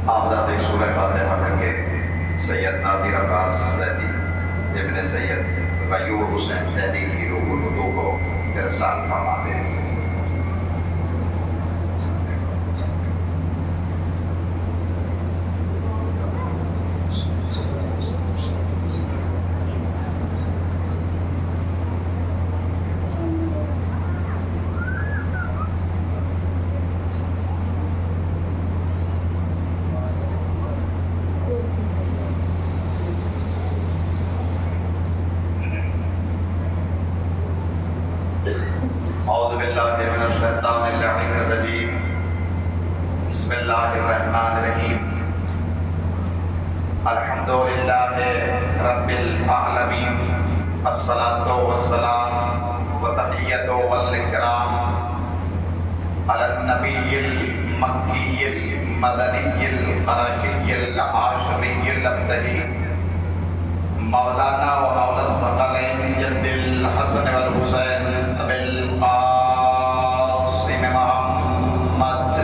آپ حضرات ایک سورہ فاتحہ پڑھ کے سید نادر عباس زیدی ابن سید غیور حسین زیدی کی روح الوضو کو ارسال فرما دیں۔ اعوذ باللہ من الشیطان اللعین الرجیم، بسم اللہ الرحمن الرحیم، الحمدللہ رب العالمین، الصلاة والسلام وتحیۃ والاکرام علی النبی المکی المدنی القرشی الہاشمی الابتہی مولانا و مولا الثقلین جد الحسن والحسین ابی القاسم محمد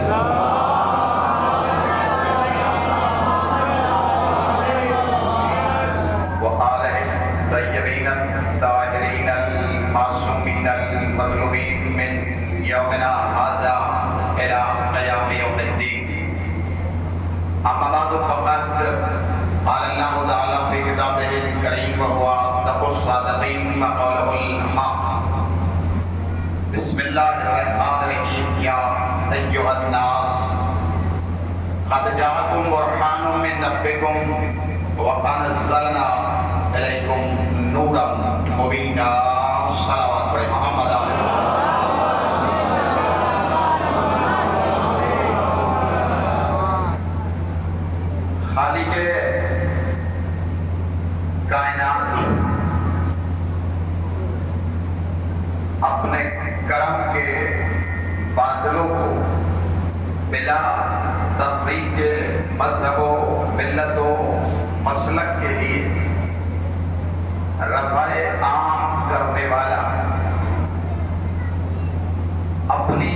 و آلہ الطیبین الطاہرین المعصومین المظلومین من یومنا ھذا الی قیام یوم الدین۔ اما بعد فقد قال اللہ تعالی فی کتابہ الکریم وهو اصدق الصادقین وقوله الحق۔ بسم اللہ الرحمن الرحیم، یا ایھا الناس قد جاءکم برہان من ربکم وقد انزلنا الیکم نورا مبینا۔ صلوات پڑھیں محمد علیہ۔ خالق کائنات اپنے کرم کے بادلوں کو بلا تفریق مذہب و ملت و مسلک کے لیے رفع عام کرنے والا اپنی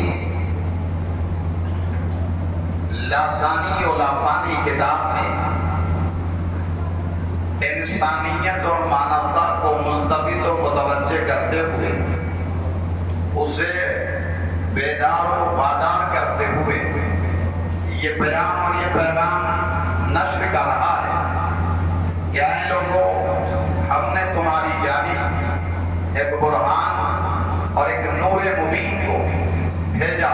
لاسانی و لافانی کتاب میں انسانیت اور مانوتا کو ملتفت و متوجہ کرتے ہوئے اسے بیدار و وادار کرتے ہوئے یہ بیان اور یہ پیغام نشر کر رہا ہے کہ اے لوگوں، ہم نے تمہاری جانب ایک برہان اور ایک نور مبین کو بھیجا،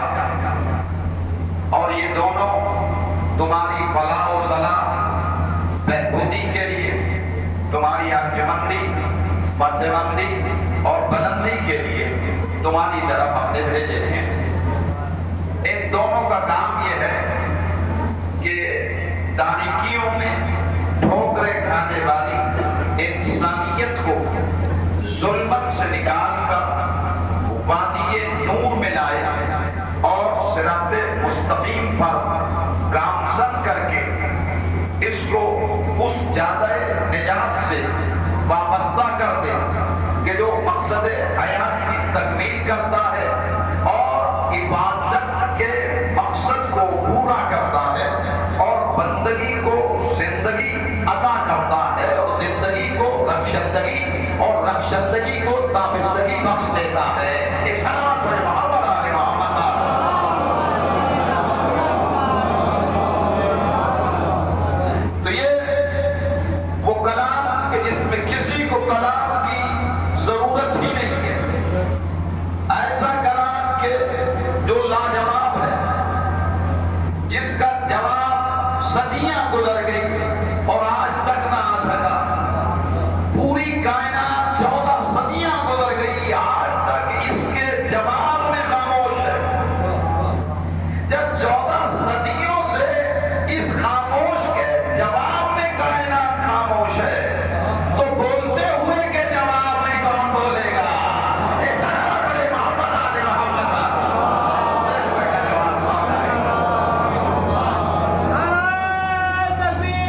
اور یہ دونوں تمہاری فلاح و صلاح بہبودی کے لیے، تمہاری ارجمندی، فتح مندی اور بلندی کے لیے تمہاری طرف ہم نے بھیجے ہیں۔ ان دونوں کا کام یہ ہے کہ تاریکیوں میں ٹھوکریں کھانے والی انسانیت کو ظلمت سے نکال کر وادی نور میں لائے اور صراط مستقیم پر گامزن کر کے اس کو اس جادہ نجات سے وابستہ کر دے کہ جو مقصد حیات کی تکمیل کرتا ہے اور عبادت کے مقصد کو پورا کرتا ہے اور بندگی کو زندگی عطا کرتا ہے اور زندگی کو رخشندگی اور رخشندگی کو تابندگی بخش دیتا ہے۔ ایک سلام پڑھیں محمد آل محمد۔ تو یہ وہ کلام کہ جس میں کسی کو کلام کی ضرورت ہی نہیں ہے، ایسا کلام کہ جو لاجواب ہے، جس کا جواب صدیاں گزر گئی اور آج تک نہ آ سکا۔ پوری کائنات 14 صدیاں گزر گئی، آج تک اس کے جواب میں خاموش ہے۔ جب 14 صدیوں سے اس خاموش کے جواب میں کائنات خاموش ہے تو بولتے ہوئے کے جواب میں کون بولے گا؟ ایک سلام پڑھیں محمد آل محمد۔ تکبیر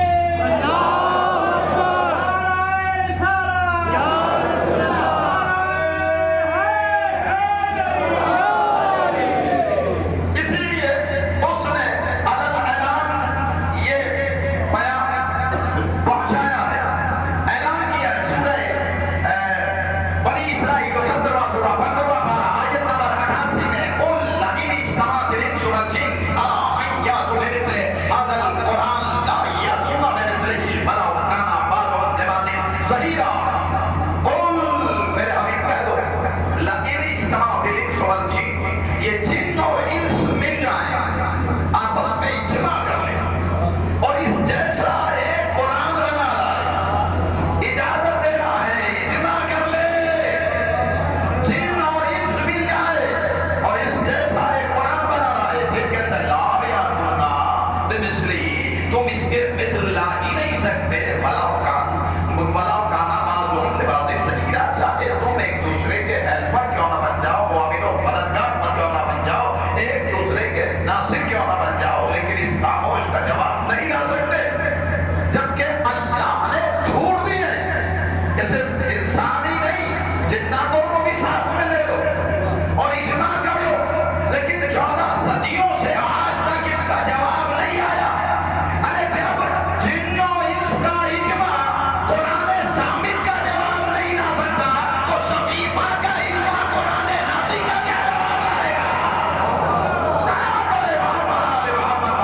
تم اس کے مثل لا ہی نہیں سکتے، وَلَوْ كَانَ بَعْضُهُمْ لِبَعْضٍ ظَهِيرًا، چاہے تم ایک دوسرے کے ہیلپر کیوں نہ بن جاؤ، معاون و مددگار کیوں نہ بن جاؤ، ایک دوسرے کے ناصر کیوں نہ بن جاؤ، لیکن اس خاموش کا جواب نہیں لا سکتے، جبکہ اللہ نے چھوڑ دیے کہ صرف انسان ہی نہیں، جناتوں کو بھی ساتھ میں لے لو اور اجماع کر لو، لیکن 14 صدیوں سے آج تک اس کا جواب نہیں آیا۔ ارے جب جن و انس کا اجماع قرآن ثابت کا جواب نہیں لا سکتا تو صحیفہ کا اجماع قرآن ناطق کا کیا جواب لائے گا؟ سلام علیہ محمد۔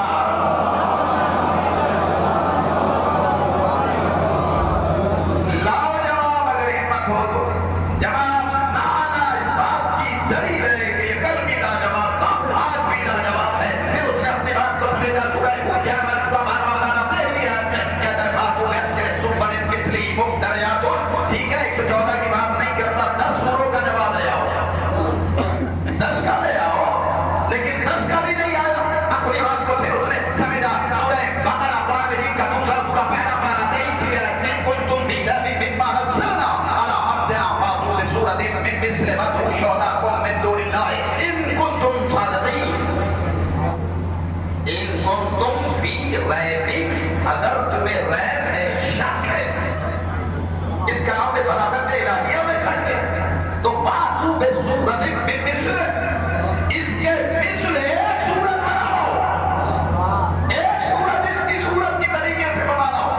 لاؤ جواب اگر ہمت ہو تو۔ جواب نہ آنا اس بات کی دلیل ہے کہ یہ کل بھی لاجواب تھا، آج بھی لاجواب ہے۔ پھر اس نے اپنی بات کو سمیٹا، سورہ قیامت کا بار تعالیٰ پہلی آیت میں کہتا ہے باتوں میں سپر کسلی مبتریات، ٹھیک ہے 114 کی بات نہیں کرتا، 10 سوروں کا جواب لے آؤ، 10 کا لے آؤ، لیکن 10 کا بھی نہیں آیا۔ اپنی بات کو پھر اس نے سمیٹا، سورہ بقرہ قرآن مجید کا دوسرا سورہ پہلا پارہ 23 آیت میں کنتم فی ریب مما نزلنا علی عبدنا فاتوا بسورۃ من مثلہ وادعوا شہداءکم من دون اللہ ان کنتم صادقین۔ ان کنتم فی ریب، اگر تمہیں ریب میں شک ہے، اس کلام میں بلاغت الہیہ میں شک ہے، تو فاتوا بسورۃ من مثلہ، اس کے مثل ایک سورت بنا لاؤ، ایک سورت اس کی سورت کی طریقے سے بنا لاؤ۔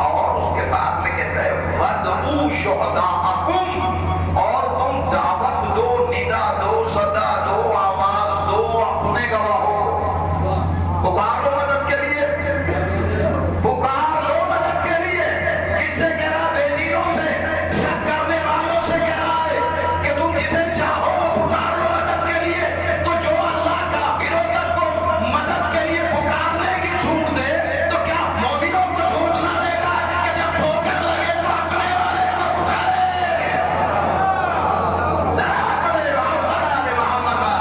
اور اس کے بعد میں کہتا ہے وَادْعُوا شُهَدَاءَكُمْ، اور تم دعوت دو، ندا دو، صدا دو، آواز دو اپنے گواہوں کو، پکار لو مدد کے لیے، پکار لو مدد کے لیے۔ کس سے کہہ رہا؟ بے دینوں سے، شک کرنے والوں سے کہہ رہا ہے کہ تم جسے چاہو وہ پکار لو مدد کے لیے۔ تو جو اللہ کا کافروں کو مدد کے لیے پکارنے کی چھوٹ دے تو کیا مومنوں کو چھوٹ نہ دے گا کہ جب ٹھوکر لگے تو اپنے والے کو پکارے؟ ذرا کرے محمد محمد۔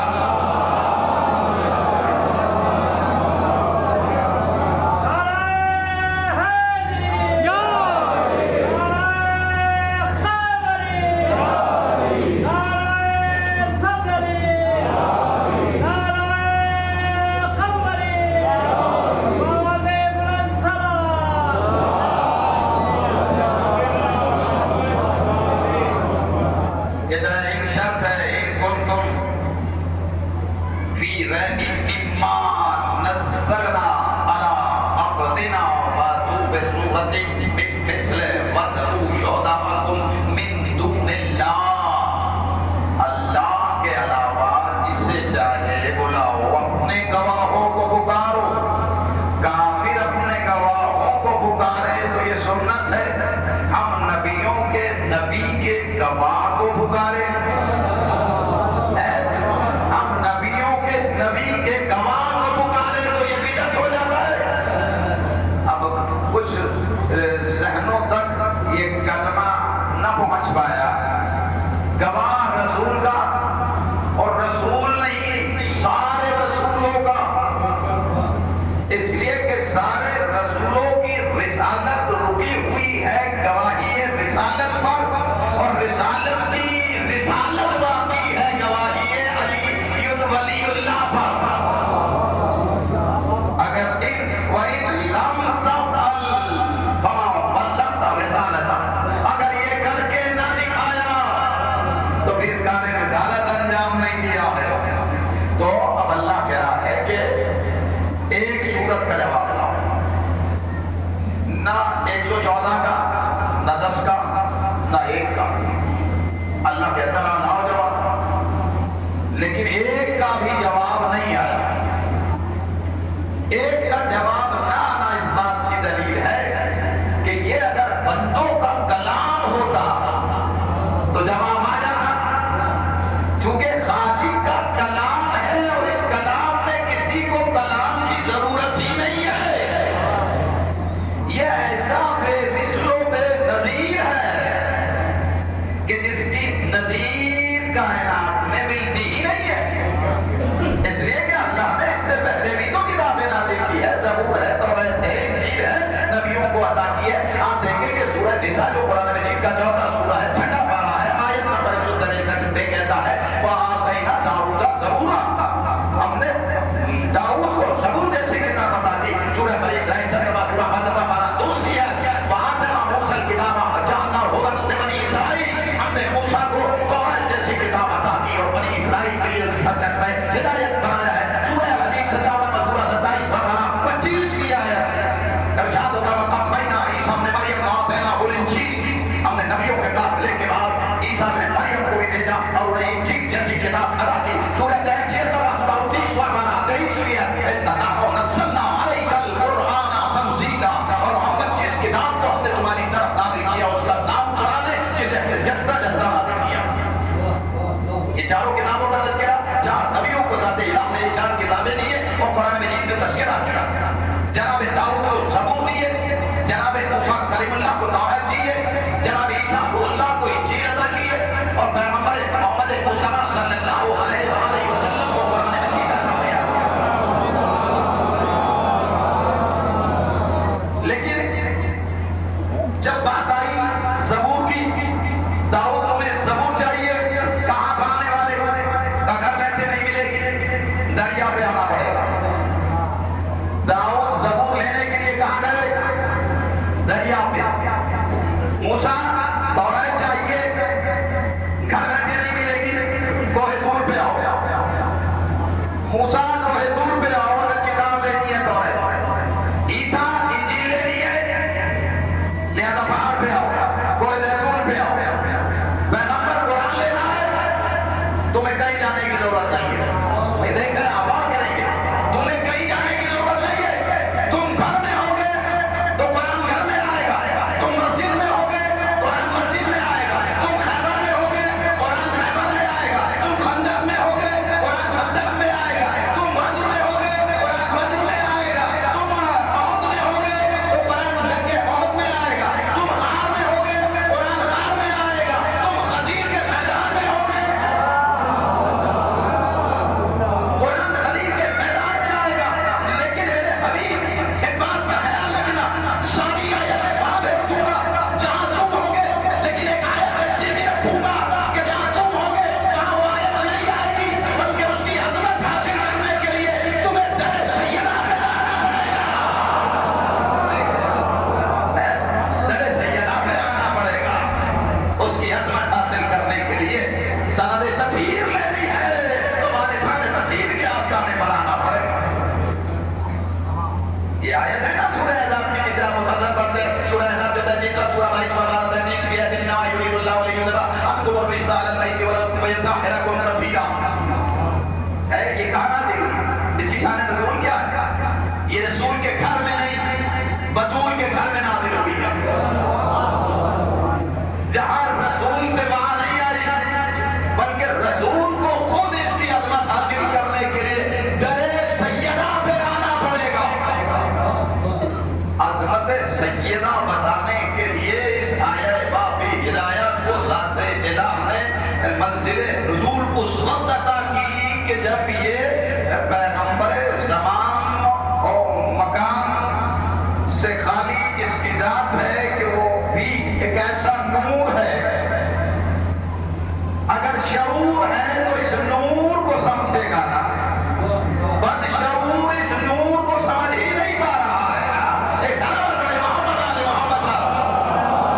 کہتا ہے ان شرط ہے ان کنتم فی ریب مما نزلنا علی عبدنا فاتوا بسورۃ من مثلہ وادعوا شہداءکم من دون اللہ، اللہ کے علاوہ جسے چاہے بلاؤ، اپنے گواہوں کو پکارو۔ کافر اپنے گواہوں کو پکارے تو یہ سنت ہے، ہم نبیوں کے نبی کے گواہ کو پکارے، ہم نبیوں کے نبی کے گواہ کو پکارے تو یہ بدعت ہو جاتا ہے۔ اب کچھ ذہنوں تک یہ کلمہ نہ پہنچ پایا، گواہ رسول کا، اور رسول نہیں سارے رسولوں کا، اس لیے کہ سارے رسولوں کی رسالت رکی ہوئی ہے گواہی رسالت پر، اور رسالت کی رسالت باقی ہے گواہی علی ولی اللہ پر۔ اگر وَإِن لَمْ تَفْعَلْ فَمَا بَلَّغْتَ رِسَالَتَهُ، اگر یہ کر کے نہ دکھایا تو پھر کار رسالت انجام نہیں دیا ہے۔ تو اب اللہ کہہ رہا ہے کہ ایک سورت کا جواب لاؤ، نہ 114 کا، نہ 10 کا، نہ 1 کا۔ اللہ کہتا ہے لاؤ جواب، لیکن ایک کا بھی جواب نہیں آیا۔ ایک کا جواب نہ آنا اس بات کی دلیل ہے کہ یہ اگر بندوں کا کلام ہوتا تو جواب آ جاتا، کیونکہ خالق کا کلام ہے اور اس کلام میں کسی کو کلام کی ضرورت ہی نہیں ہے۔ یہ ایسا بے مثل و بے نظیر ہے کہ جس کی نظیر کائنات میں ملتی ہی نہیں ہے، اس لیے کہ اللہ نے اس سے پہلے بھی تو کتابیں نازل کی ہے، زبور ہے، سورہ بنی اسرائیل سورہ بقرہ پارہ دوسری ہے وَآتَيْنَا مُوسَى الْكِتَابَ وَجَعَلْنَاهُ هُدًى لِبَنِي اسرائیل ہم نے موسیٰ کو توراۃ جیسی کتاب عطا کی اور بنی اسرائیل کے لیے سچ میں ہدایت بنایا ہے سورہ حدید 57 سورہ 27 بقرہ 25 کی آیت ارشاد ہوتا ہے قَفَّيْنَا عِیسیٰ ابْنَ مَرْیَمَ وَآتَيْنَاهُ الْإِنجِیلَ ہم نے نبیوں کے قافلے کے بعد عیسیٰ نے مریم کو بھی بھیجا اور انہیں انجیل جیسی کتاب عطا کی سورہ 36 بقرہ 23 نحن نزلنا علیک القرآن تنزیلا اور ہم جس کتاب کو ہم نے تمہاری طرف نازل کیا اس کا نام قرآن ہے جسے ہم نے جستا جستا نازل کیا یہ چاروں کتابوں کا تذکرہ چار نبیوں کو ذات الہ نے چار کتابیں دی ہیں اور قرآن مجید کا تذکرہ کیا جناب داؤد کو زبور دیے جناب موسیٰ کلیم اللہ کو توراۃ دیے جناب عیسیٰ کو اللہ کو انجیل عطا کیے اور پیغمبر محمد مصطفیٰ صلی اللہ علیہ وآلہ وسلم کو قرآن مجید عطا کیا لیکن جب بات آئی زبور کی داؤد تمہیں زبور چاہیے کہاں پانے والے کا گھر بیٹھے نہیں ملے گی دریا پہ آنا پڑے گا داؤد زبور لینے کے لیے کہاں گئے دریا پہ موسیٰ توراۃ چاہیے گھر بیٹھے نہیں ملے گی کوہ طور پہ آؤ موسیٰ کوہ طور پہ آؤ اگر کتاب لینی ہے توراۃ عیسیٰ انجیل لینی ہے لہذا پہاڑ پہ آؤ کوہ زیتون پہ آؤ پیغمبر قرآن لینا ہے تمہیں کہیں جانے کی ضرورت نہیں ہے دیکھ کر آپ اور کریں گے تمہیں کہیں جانے کی ضرورت نہیں ہے تم گھر میں ہوگے تو قرآن گھر میں آئے گا تم مسجد میں ہوگے قرآن مسجد میں آئے گا تم خیبر میں ہوگے قرآن خیبر میں آئے گا تم خندق میں ہوگے قرآن خندق میں آئے گا تم بدر میں ہوگے قرآن بدر میں آئے گا تم احد میں ہوگے تو قرآن جنگ احد میں آئے گا تم غار میں ہوگے قرآن غار میں آئے گا تم غدیر کے میدان میں ہوگے قرآن غدیر کے میدان میں آئے گا لیکن میرے حبیب ایک بات کا خیال رکھنا ساری آیتیں وہاں بھیجوں گا جہاں تم ہوگے لیکن ایک آیت ایسی بھی رکھوں گا کہ جہاں تم ہوگے جہاں وہ آیت نہیں آئے گی بلکہ اس کی عظمت حاصل کرنے کے لیے تمہیں در سیدہ پہ آنا پڑے گا در سیدہ پہ آنا پڑے گا اس کی عظمت حاصل کرنے کے لیے سند تطہیر لینی ہے تمہارے سند تطہیر کے آستانے پر آنا پڑے گا یہ آیت ہے نا سورہ احزاب کی جسے آپ مسلسل پڑھتے ہیں سورہ احزاب کے 23 سورہ 22 کی ہے انما یرید اللہ لیذهب عنکم الرجس اہل البیت ویطہرکم تطہیرا ہے یہ کہنا تھی اس کی شان نزول کیا ہے یہ رسول کے گھر میں نہیں بطول کے گھر میں نازل ہوئی ہے جہاں رسول پہ وہاں نہیں آئی بلکہ رسول کو خود اس کی عظمت حاصل کرنے کے لیے در سیدہ پہ آنا پڑے گا عظمت سیدہ بتانے کے لیے اس آیہ بابی ہدایت کو ذات الہ نے منزل حضور اس وقت عطا کی کہ جب یہ پیغمبر زمان اور مکان سے خالی اس کی ذات ہے کہ وہ بھی ایک ایسا نور ہے اگر شعور ہے تو اس نور کو سمجھے گا نا بد شعور اس نور کو سمجھ ہی نہیں پا رہا ہے نا ایک سلام کرے محمد آل محمد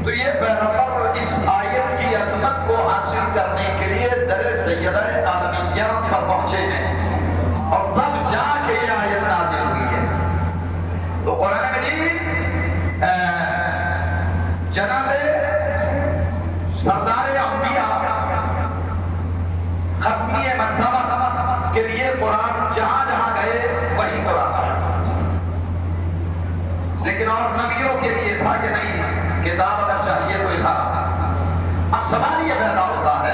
تو یہ پیغمبر اس آیت کی عظمت کو حاصل کرنے کے لیے در سیدہ عالمیہ پر پہنچے ہیں اور تب جا کے یہ آیت نازل ہوئی ہے تو قرآن مجید جناب سردار انبیاء ختمی مرتبہ کے لیے قرآن جہاں جہاں گئے وہی قرآن ہے لیکن اور نبیوں کے لیے تھا کہ نہیں کتاب اگر چاہیے تو ادھر اب سوال یہ پیدا ہوتا ہے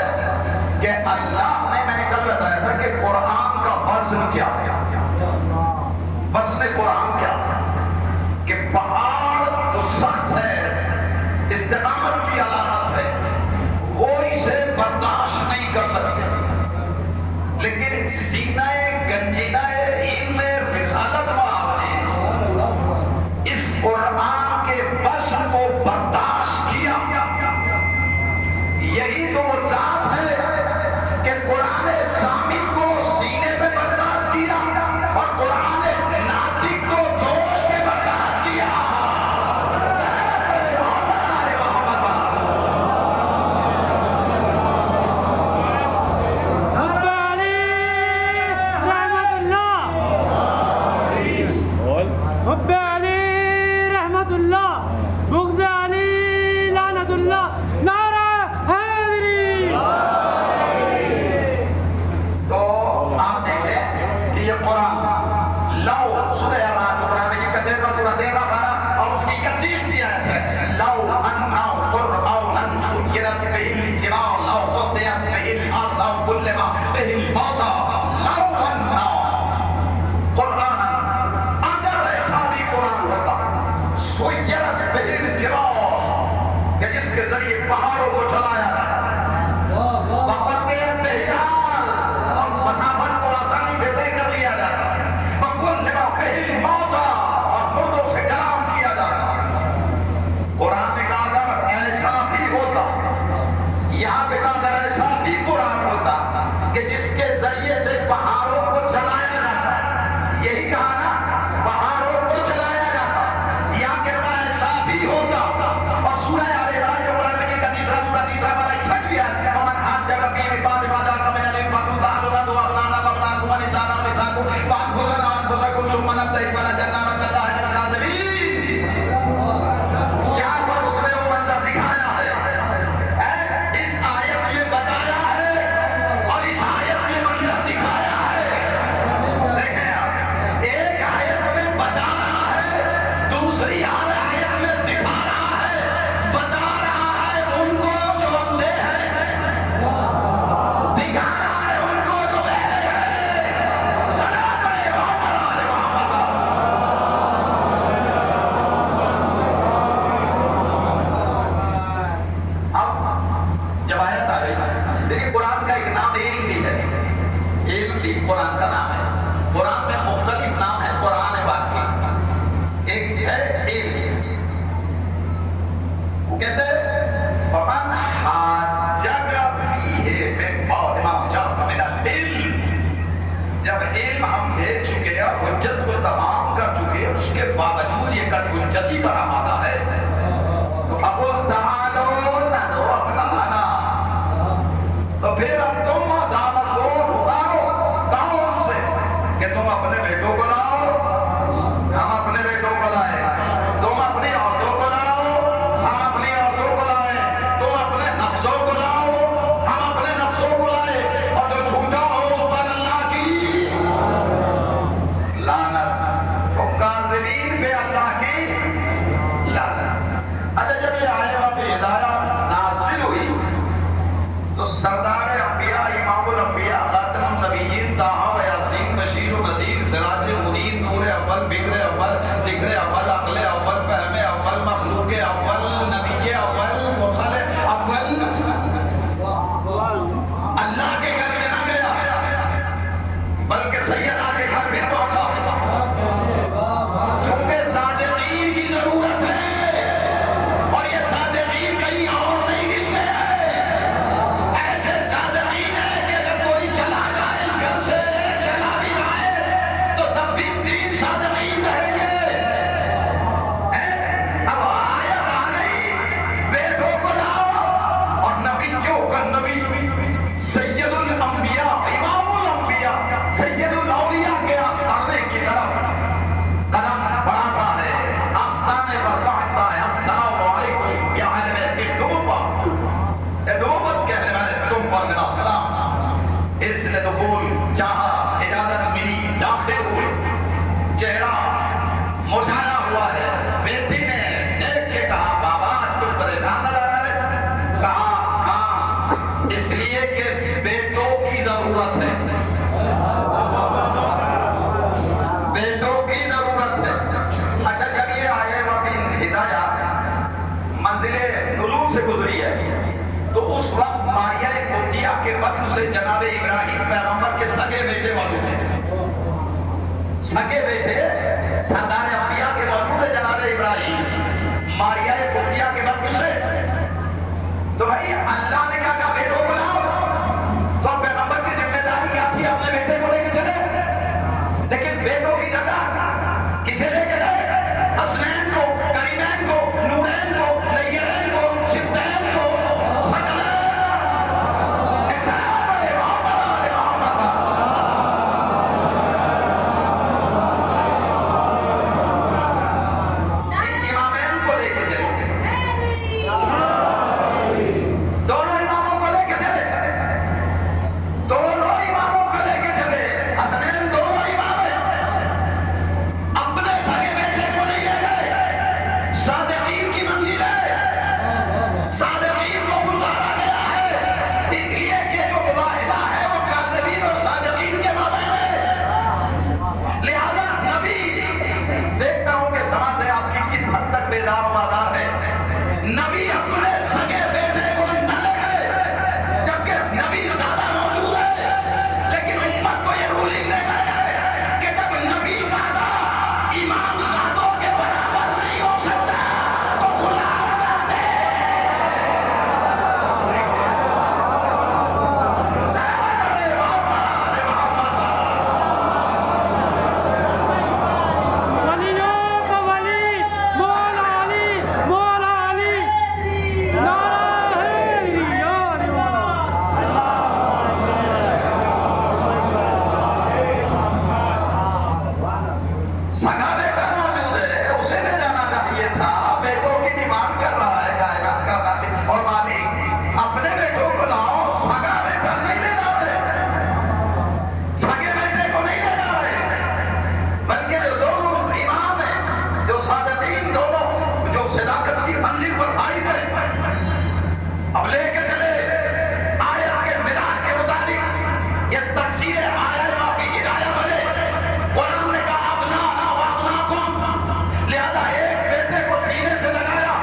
کہ اللہ نے میں نے کل بتایا تھا کہ قرآن کا وزن کیا ہے وزن قرآن کیا کہ پہاڑ جو سخت ہے استقامت کی علامت ہے وہ اسے برداشت نہیں کر سکتے لیکن سینہ گنجینہ علم رسالت وہاں نے اس قرآن کے وزن کو برداشت کیا یہی تو وہ ذات ہے کہ قرآن به الموت لو أنا قرآنا، اگر ایسا بھی قرآن ہوتا سیرت به الجبال کہ جس کے ذریعے پہاڑوں کو چلایا جاتا، وقطعت به الجبال اور مسافت کو آسانی سے طے کر لیا جاتا، وکلم به الموتى اور مردوں سے کلام کیا جاتا۔ قرآن نے کہا اگر ایسا بھی ہوتا، یہاں پہ کہا اگر ایسا بھی قرآن ہوتا کہ جس کے ذریعے سے پہاڑوں کو چلایا جاتا، یہی کہا نا پہاڑوں کو چلایا جاتا، یہاں کہتا ایسا بھی ہوتا۔ اور سورہ آل عمران جو قرآن مجید کا تیسرا سورہ تیسرا بارہ 61 آیت ہے، ومن حاجک فیہ من بعد ما جاءک من العلم فتعالوا ندعو ابناءنا وابناءکم ونساءنا ونساءکم وانفسنا وانفسکم ثم نبتہل فنجعل لعنة الله على الكاذبین۔ یہاں پر اس نے وہ منظر دکھایا ہے، اس آیت میں بتایا ہے اور اس آیت میں منظر دکھایا ہے۔ دیکھیں آپ، ایک آیت میں بتا رہا ہے، دوسری آیت میں دکھا رہا ہے، بتا رہا ہے ان کو جو اندھے ہیں، دکھا رہا ہے ان کو جو بہرے ہیں۔ صلاۃ محمد آل محمد۔ اب جب آیت آ گئی، دیکھیں قرآن کا ایک نام علم بھی ہے، علم بھی قرآن کا نام ہے۔ قرآن میں مختلف نام ہے قرآن پاک کے، ایک ہے علم۔ وہ کہتے ہیں فمن حاجک فیہ من بعد ما جاءک من العلم، جب علم ہم دے چکے اور حجت کو تمام کر چکے، اس کے باوجود یہ کل حجتی پر آمادہ ہے، تو فقل تعالوا ندعو ابناءنا، تو پھر اب تم دعوت کو اتارو، کہو ان سے کہ تم اپنے بیٹوں کو لاؤ، ہم اپنے بیٹوں کو لائے، تم اپنی عورتوں کو لاؤ، ہم اپنی عورتوں کو لائے، تم اپنے نفسوں کو لاؤ، ہم اپنے نفسوں کو لائے، اور جو جھوٹا ہو اس پر اللہ کی لعنت، تو کاذبین پہ اللہ کی لعنت۔ اچھا جب یہ آئے واپس ہدایت نازل ہوئی تو سردار انبیاء، امام الانبیاء، خاتم النبیین، طٰہٰ و یاسین، بشیر و نذیر، سراج المنیر، نور اول، فکر اول، ذکر اول، عقل اول، فہم اول، مخلوق اول، نبی اول، مرسل اول، اللہ کے گھر میں نہ گیا بلکہ سیدہ کے گھر میں پہنچا، چونکہ صادقین کی ضرورت ہے اور یہ صادقین کہیں اور نہیں ملتے ہیں۔ ایسے صادقین ہیں کہ اگر کوئی چلا جائے اس گھر سے، چلا بھی جائے تو تب بھی 3 صادقین رہیں گے۔ اب آیت آ گئی، بیٹوں کو لاؤ، اور نبیوں کا نبی سید الانبیاء، امام الانبیاء، سید الاولیاء کے آستانے کی طرف قدم بڑھاتا ہے، آستانے پر پہنچتا ہے۔ السلام علیکم یا اہل بیت النبوۃ، اے نبوت کے اہل بیت، تم پر میرا سلام۔ اس نے دخول چاہا، اجازت ملی، داخل ہوئے، چہرہ مرجھایا ہوا ہے۔ بیٹی نے دیکھ کے کہا بابا تم پریشان نظر آ رہے؟ کہا ہاں، اس لیے کہ بیٹوں کی ضرورت ہے، بیٹوں کی ضرورت ہے۔ اچھا جب یہ آئے وفی ہدایت منزل نزول سے گزری ہے تو اس وقت ماریہ قبطیہ کے بطن سے جناب ابراہیم پیغمبر کے سگے بیٹے موجود ہیں، سگے بیٹے سردار انبیاء کے موجود ہے جناب ابراہیم ماریہ قبطیہ کے بطن سے۔ تو بھائی اللہ نے کہا کہ بیٹوں کو لاؤ، تو پیغمبر کی ذمہ داری کیا تھی؟ اپنے بیٹے کو لے کے چلے، لیکن بیٹوں کی جگہ کسے لے کے گئے؟ حسنین کو، کریمین کو، نورین کو، نیرین کو، سبتین کو، ثقلین۔ السلام علیہ محمد آل محمد۔ امامین کو لے کے چلے، دونوں تفسیر آیات کی ہدایت بنے. قرآن نے کہا ابنانا وابناکم، لہذا ایک بیٹے کو سینے سے لگایا،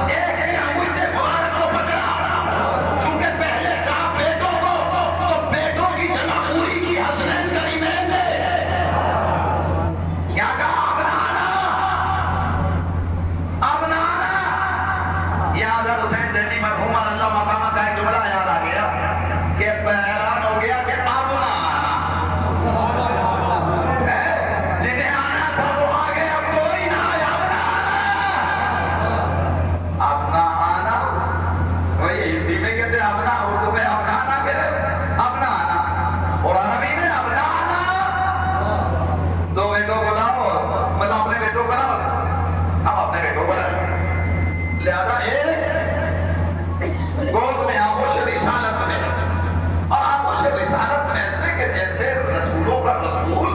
ایک کے انگوٹھے مبارک کو پکڑا. چونکہ پہلے کہا بیٹوں کو، تو بیٹوں کی جگہ پوری کی حسنین کریمین نے. کیا کہا؟ ابنانا ابنانا. یہ حضرت حسین زینی مرحوم اللہ مقامہ کا ایک جملہ یاد آ گیا کہ حیران ہو گیا کہ اب نہ آنا. جنہیں آنا تھا وہ آگے، اب کوئی نہ آیا. اب نہ آنا، اب نہ آنا. وہی ہندی میں کہتے ہیں اب نہ، اردو میں اب نہ آنا کہتے، اب نہ آنا. اور عربی میں اب نہ آنا. دو بیٹوں کو لاؤ، مطلب اپنے بیٹوں کو لاؤ، ہم اپنے بیٹوں کو لائیں. لہذا ایک گود میں آغوش رسالت میں، اور آغوش رسالت میں ایسے کہ جیسے رسولوں کا رسول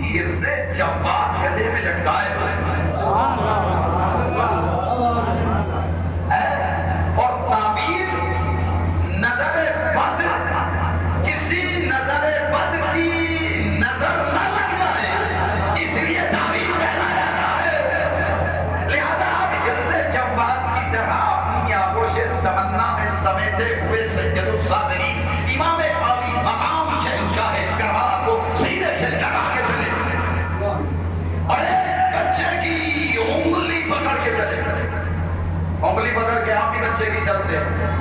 حرز جواد گلے میں لٹکائے ہوئے، اور تعبیر نظر بد، کسی نظر بد کی نظر نہ لگ جائے، اس لیے تعبیر پہنا جاتا ہے. لہذا آپ حرز جواد کی طرح اپنی آغوش تمنا میں سمیٹے ہوئے سید الصابرین امام علی مقام شہنشاہ کربلا کو سینے سے لگا کے چلے، اور ایک بچے کی انگلی پکڑ کے چلے. انگلی پکڑ کے آپ بھی بچے کی چلتے ہیں.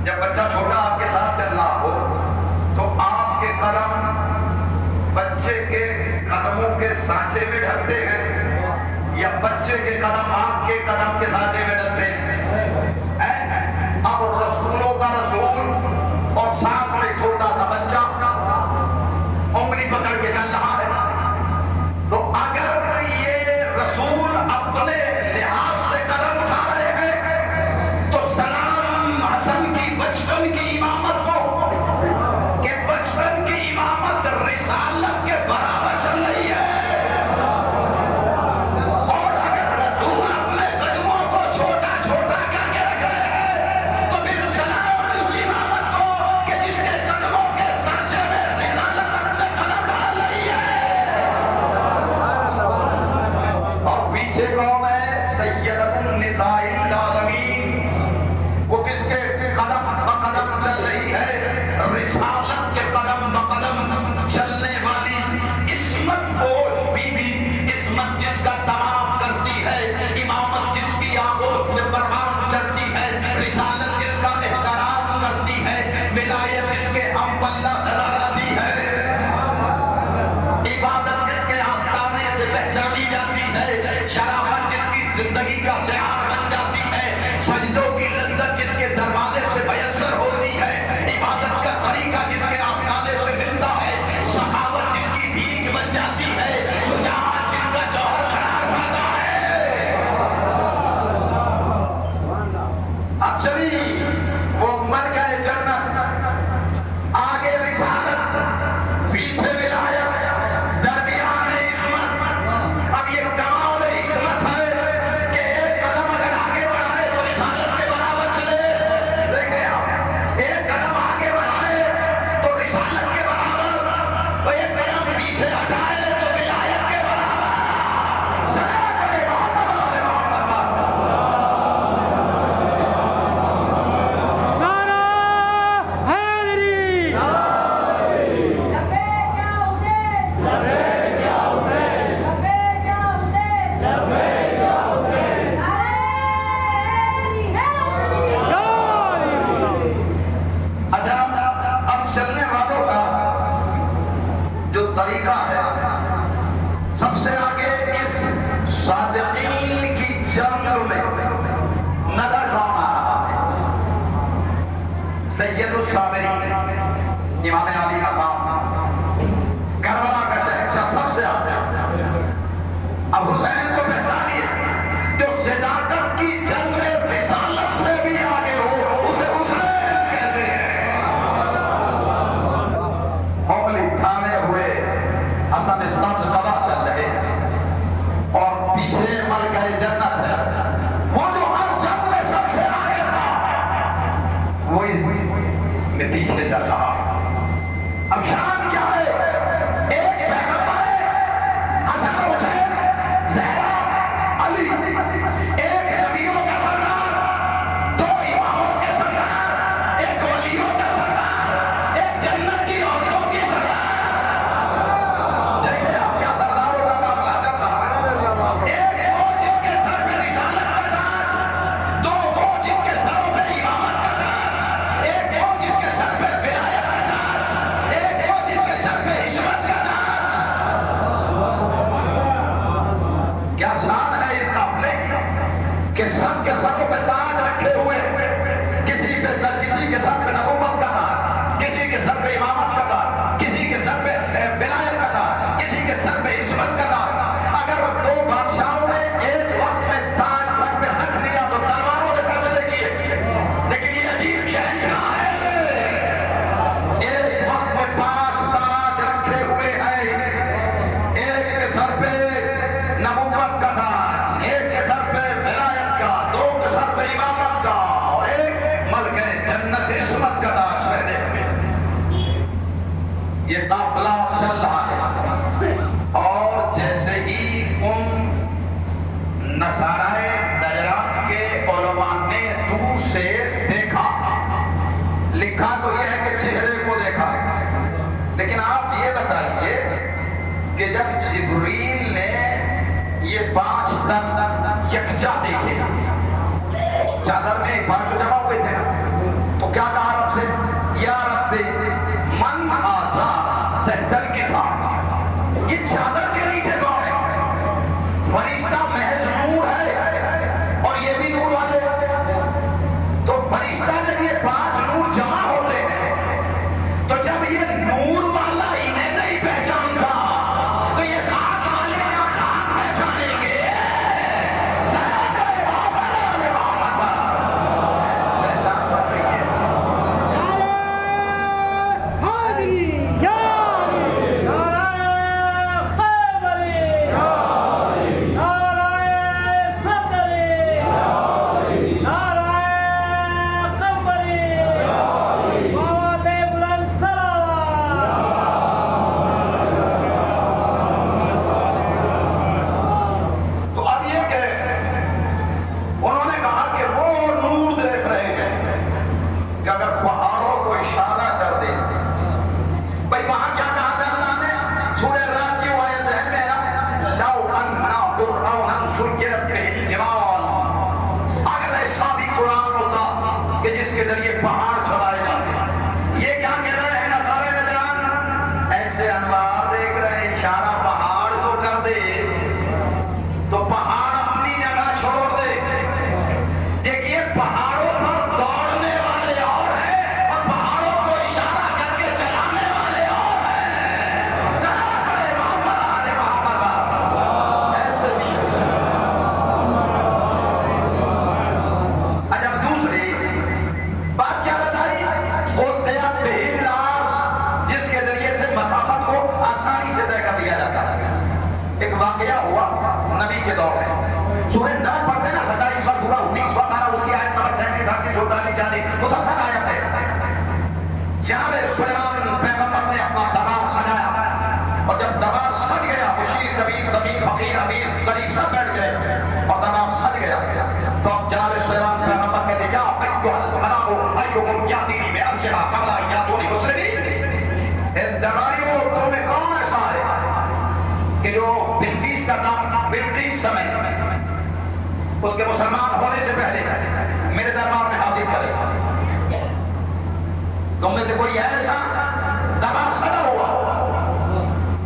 جب بچہ چھوٹا آپ کے ساتھ چل رہا ہو تو آپ کے قدم بچے کے قدموں کے سانچے میں ڈھلتے ہیں یا بچے کے قدم آپ کے قدم کے سانچے میں ڈھلتے ہیں؟ اب رسولوں کا رسول اور ساتھ میں چھوٹا سا بچہ انگلی پکڑ کے چل رہا ہے، تو اگر یہ رسول اپنے لحاظ سے قدم اٹھا رہے ہیں تو سلام حسن کی بچپن کی امامت کو، کہ بچپن کی امامت رسالت کے برابر چل رہی ہے. اور اگر رسول اپنے قدموں کو چھوٹا چھوٹا کر کے رکھ رہے ہیں تو پھر سلام اس امامت کو کہ جس کے قدموں کے سانچے میں رسالت اپنے قدم ڈال رہی ہے. اور پیچھے قوم ہے سیدۃ النساء العالمین، وہ کس کے قدم بقدم چل رہی ہے؟ رسالت کے قدم بقدم چلنے والی عصمت پوش بی بی، عصمت جس کا طواف کرتی ہے، امامت جس کی آغوش میں پروان چڑھتی ہے، رسالت جس کا احترام کرتی ہے، ولایت جس کے ہم پلہ نظر آتی ہے، عبادت جس کے آستانے سے پہچانی جاتی ہے، شرافت جس کی زندگی کا شعار بن جاتی ہے، سجدوں کی لذت جس کے دروازے سے میسر ہوتی ہے، عبادت کا طریقہ جس کے آستانے سے ملتا ہے، سخاوت جس کی بھیک بن جاتی ہے، شجاعت جن کا جوہر قرار پاتا ہے. اب چلی وہ ملکہ جنت، آگے رسالت، پیچھے ولایت، درمیان میں عصمت. اب یہ کمال عصمت ہے کہ ایک قدم اگر آگے بڑھائے تو رسالت کے برابر چلے. دیکھیں آپ، ایک قدم آگے بڑھائے تو رسالت کے برابر، اور ایک قدم پیچھے ہٹائے تو ولایت کے برابر. صلوات کرے محمد آل محمد. نعرہ حیدری، لبیک یا حسین، لبیک یا حسین، لبیک یا حسین، لبیک یا حسین، حیدری، حیدری. یا علی. اچھا، اب چلنے والوں کا جو طریقہ ہے، سب سے آگے اس صادقین کی جنگ میں نظر کون آ رہا ہے؟ سید الصابرین امام علی مقام کربلا کا شہنشاہ سب سے آگے. اب حسین کو پہچانیے، جو صداقت کی جنگ میں رسالت سے بھی آگے ہو، اسے حسین کہتے ہیں. انگلی تھامے ہوئے حسن سبز قبا چل رہے ہیں، اور پیچھے ملکہ جنت ہے، وہ جو ہر جنگ میں سب سے آگے تھا، وہ اس میں پیچھے چل رہا. اب اب شان کیا ہے؟ ایک پیغمبر ہے حسن حسین زہرا علی، ایک نبیوں کا سردار، دو اماموں کے سردار، ایک ولیوں کا سردار، ایک جنت کی عورتوں کی سردار۔ دیکھیں آپ کیا سرداروں کا معاملہ چل رہا ہے۔ ایک وہ جس کے سر پہ رسالت کا تاج، دو وہ جن کے سروں پہ امامت کا تاج، ایک وہ جس کے سر پہ ولایت کا تاج، ایک وہ جس کے سر پہ عصمت کا تاج۔ کیا شان ہے اس قافلے کی کہ سب کے سروں پہ تاج رکھے ہوئے، کسی کے سر پہ نبوت کا تاج، کسی کے سر پہ امامت کا تاج، کسی کے سر پہ ولایت کا تاج، کسی کے سر پہ عصمت کا تاج۔ اگر دو بادشاہوں نے ایک وقت میں تاج سر پہ رکھ لیا تو تلواروں نے فیصلے کیے، لیکن یہ عجیب شہنشاہ ہے، ایک وقت میں 5 تاج رکھے ہوئے ہیں، ایک کے سر پہ نبوت کا تاج، ایک کے سر پہ ولایت کا، دو کے سر پہ امامت کا، اور ایک ملک جنت عصمت کا تاج پہنے ہوئے۔ یہ قافلہ چل رہا ہے، اور جیسے ہی ان نصارائے نجران کے علماء نے دور سے دیکھا، لکھا تو یہ ہے کہ چہرے کو دیکھا، لیکن آپ یہ بتائیے کہ جب جبریل نے یہ 5 تن یکجا دیکھے، چادر میں ایک بار جو جمع ہوئے تھے نا، تو کیا کہا رب سے؟ یا رب من آزا تحت الکساء، یہ چادر کے نیچے کون ہے؟ فرشتہ محض نور ہے، اور یہ بھی نور والے۔ تو فرشتہ جب یہ 5 نور جمع ہوتے ہیں، تو جب یہ نور والا انہیں نہیں پہچانتا، تو یہ خاک والے کیا خاک پہچانیں گے؟ سلام کرے محمد علی محمد، پہچان پائیں گے۔ یا نعرہ خیبری، نعرہ صدری، نعرہ قمری، آواز بلند صلوات۔ تو اب یہ کہ انہوں نے کہا کہ وہ نور دیکھ رہے ہیں کہ اگر پہاڑوں کو اشارہ کر دے، بھئی وہاں کیا کہا تھا اللہ نے؟ سورہ رات کی وہ آیت ذہن میں ہے، لو انا قرآن سجرت بہ الجبال، اگر ایسا بھی قرآن ہوتا کہ جس کے ذریعے پہاڑ چھڑائے جاتے۔ یہ کیا کہہ رہے ہیں نصارے نجران؟ ایسے انوار دیکھ رہے ہیں، اشارہ پہاڑ کو کر دے تو پہاڑ اپنی جگہ چھوڑ دے۔ دیکھیے پہاڑوں پر دوڑنے والے اور ہیں، اور پہاڑوں کو اشارہ کر کے چلانے والے اور ہیں۔ سلام کرے محمد علی محمد، ایسے بھی۔ اچھا دوسری بات کیا بتائی؟ قطع بہ الارض، جس کے ذریعے سے مسافت کو آسانی سے طے کر دیا جاتا ہے۔ ایک واقعہ ہوا نبی کے دور میں، سورہ نمل پڑھتے ہیں نا، 27واں سورہ 19واں پارہ، اس کی آیت نمبر 37 38 39 40 مسلسل آیت ہے۔ جناب سلیمان پیغمبر نے اپنا دربار سجایا، اور جب دربار سج گیا، بشیر کبیر ضمیر فقیر امیر غریب سب بیٹھ گئے، اور دربار سج گیا، تو اب جناب سلیمان پیغمبر کہتے کیا ایھا الملأ ایھکم یاتینی بارجہا قبل ان یاتونی مسلمین، اے درباریوں تم میں کون ایسا ہے کہ جو بلقیس کا نام بلقیس سمیت اس کے مسلمان ہونے سے پہلے میرے دربار میں حاضر کرے؟ تم میں سے کوئی ہے ایسا؟ دربار سجا ہوا،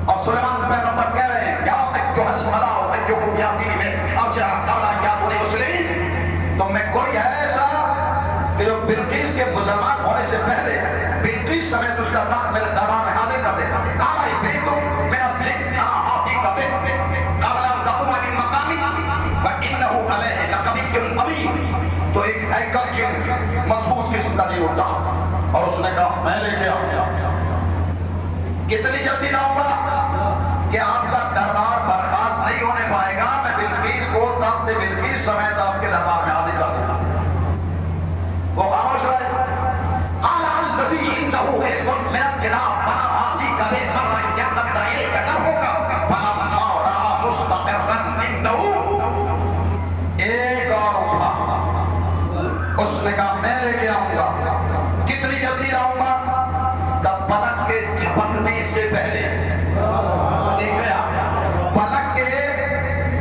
اور سلیمان پیغمبر کہہ رہے ہیں یا ایھا الملأ ایھکم یاتینی بارجہا قبل ان یاتونی مسلمین، تم میں کوئی ہے ایسا کہ جو بلقیس کے مسلمان ہونے سے پہلے بلقیس سمیت اس کا نام میرے دربار میں حاضر کر دے؟ قال عفریت من الجن انا آتیک بہ قبل ان تقوم من مقامک وانہ علیہ لقوی امین۔ تو ایک ہیکل جن مضبوط قسم کا جن اٹھا، اور اس نے کہا میں لے کے آؤں گا۔ کتنی جلدی لاؤں گا کہ آپ کا دربار برخاست نہیں ہونے پائے گا، میں بلقیس کو تخت بلقیس سمیت آپ کے دربار میں حاضر کر دوں گا۔ وہ خاموش رہے۔ قال الذی عنده علم من الکتاب پلک کے جھپکنے سے پہلے، دیکھ رہے آپ، پلک کے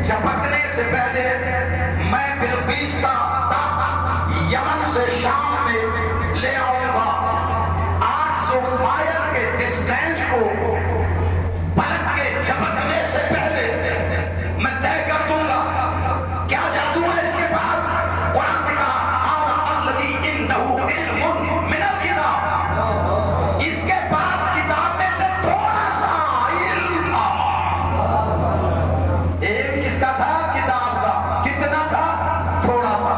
جھپکنے سے پہلے میں بلقیس کا تخت یمن سے شام میں لے آؤں گا۔ 800 مائل کے ڈسٹینس کو پلک کے جھپکنے سے پہلے میں طے کر دوں گا۔ کیا جادو ہے اس کے پاس؟ قرآن نے کہا الذی عندہ علم من الکتاب، اس کے پاس کتاب میں سے تھوڑا سا علم تھا۔ علم کس کا تھا؟ کتاب کا۔ کتنا تھا؟ تھوڑا سا۔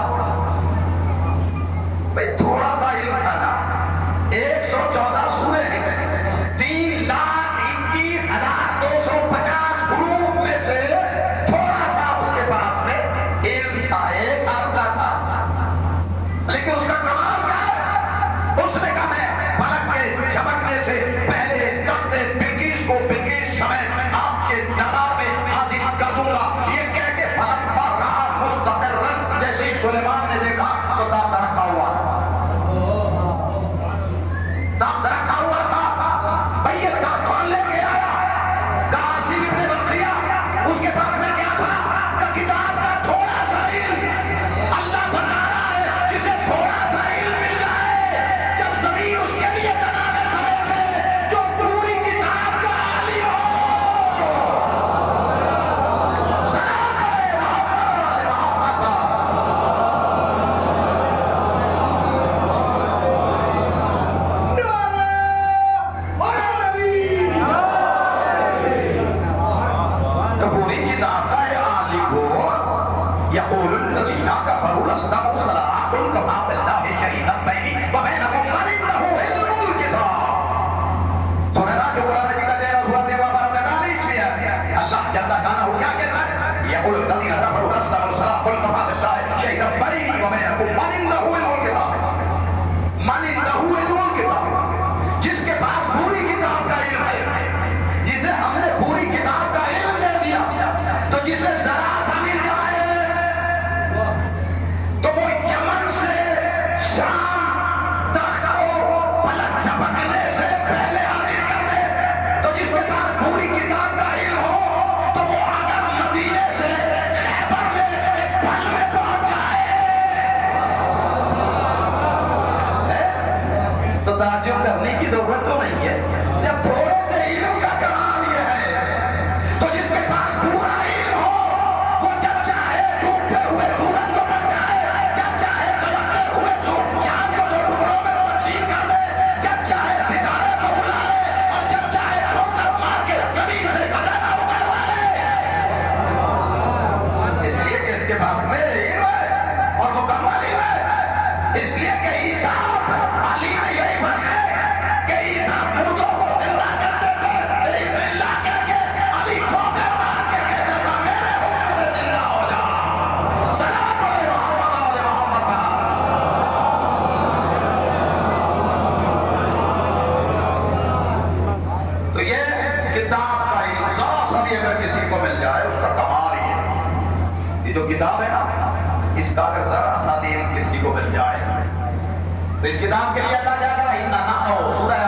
بھئی تھوڑا سا علم تھا نا، 114 سورے ہیں، 3,21,250 حروف میں سے تھوڑا سا اس کے پاس میں علم تھا، ایک حرف کا تھا۔ لیکن اس کا کمال کیا ہے؟ اس نے کہا میں پلک کے جھپکنے سے پہلے تخت بلقیس کو بلقیس سمیت آپ کے دربار میں حاضر کر دوں گا۔ یہ کہہ کے پلک پر رہا مستقرن، جیسے ہی سلیمان نے دیکھا تو تخت رکھا ہوا تھا، تخت رکھا ہوا تھا۔ بھئی یہ تخت کون لے کے آیا؟ کہا عاصم ابن بلقیہ۔ اس کے پاس میں کیا تھا؟ کہ کتاب کا تھوڑا سا علم۔ اللہ بتا رہا ہے جسے تھوڑا سا علم مل جائے، جب زمین اس کے لیے تنابے سمیٹے، جو پوری کتاب کا عالم ہو۔ سلام علیہ محمد تو پوری کتاب کا یہ عالم ہو۔ یقول الذین کفروا لست مرسلا قل کفی باللہ شہیدا بینی وبینکم من عنده علم الکتاب۔ سنے نا جو قرآن مجید کا تیرا سورۃ بقرہ میں نام اس میں ہے، اللہ جل شانہ کیا کہتا ہے؟ یقول الذین کفروا لست مرسلا قل کفی باللہ شہیدا بینی وبینکم من عنده علم الکتاب۔ من عنده علم الکتاب، جس کے پاس پوری کتاب کا علم ہے، جسے ہم نے پوری کتاب کا علم دے دیا، تو جسے ذرا سا مل جائے تو وہ یمن سے شام تخت کو پلک جھپکنے سے پہلے حاضر کر دے۔ تو جس کے پاس پوری کتاب کا علم ہو تو وہ اگر مدینے سے خیبر میں ایک پل میں پہنچ جائے تو تعجب کرنے کی ضرورت تو نہیں ہے۔ جب تھوڑے سے علم کا کمال یہ ہے، تو جس کے پاس پورا علم ہو وہ جب چاہے ڈوبتے ہوئے سورج کو بن جائے، جب چاہے چمکتے ہوئے چاند کو دو ٹکڑوں میں تقسیم کر دے، جب چاہے ستارے کو بلا لے، اور جب چاہے ٹھوکر مار کے زمین سے خزانہ اگلوا لے۔ اس لیے کہ اس کے پاس میں علم ہے اور مکمل علم ہے۔ اس لیے کہ عیسیٰ علی میں یہی فرق ہے کہ عیسیٰ مردوں کو زندہ کرتے تھے، علم اللہ کہہ کے علی ٹھوکر مار کے کہتا تھا میرے حکم سے زندہ ہو جا۔ سلام علیہ محمد علیہ محمد۔ تو یہ کتاب کا علم ذرا سا بھی اگر کسی کو مل جائے اس کا کمال ہی ہے۔ یہ جو کتاب ہے نا، اس کا اگر ذرا سا بھی علم کسی کو مل جائے تو اس کتاب کے لیے اللہ کیا کرا؟ اِنَّا نَحْنُ سورہ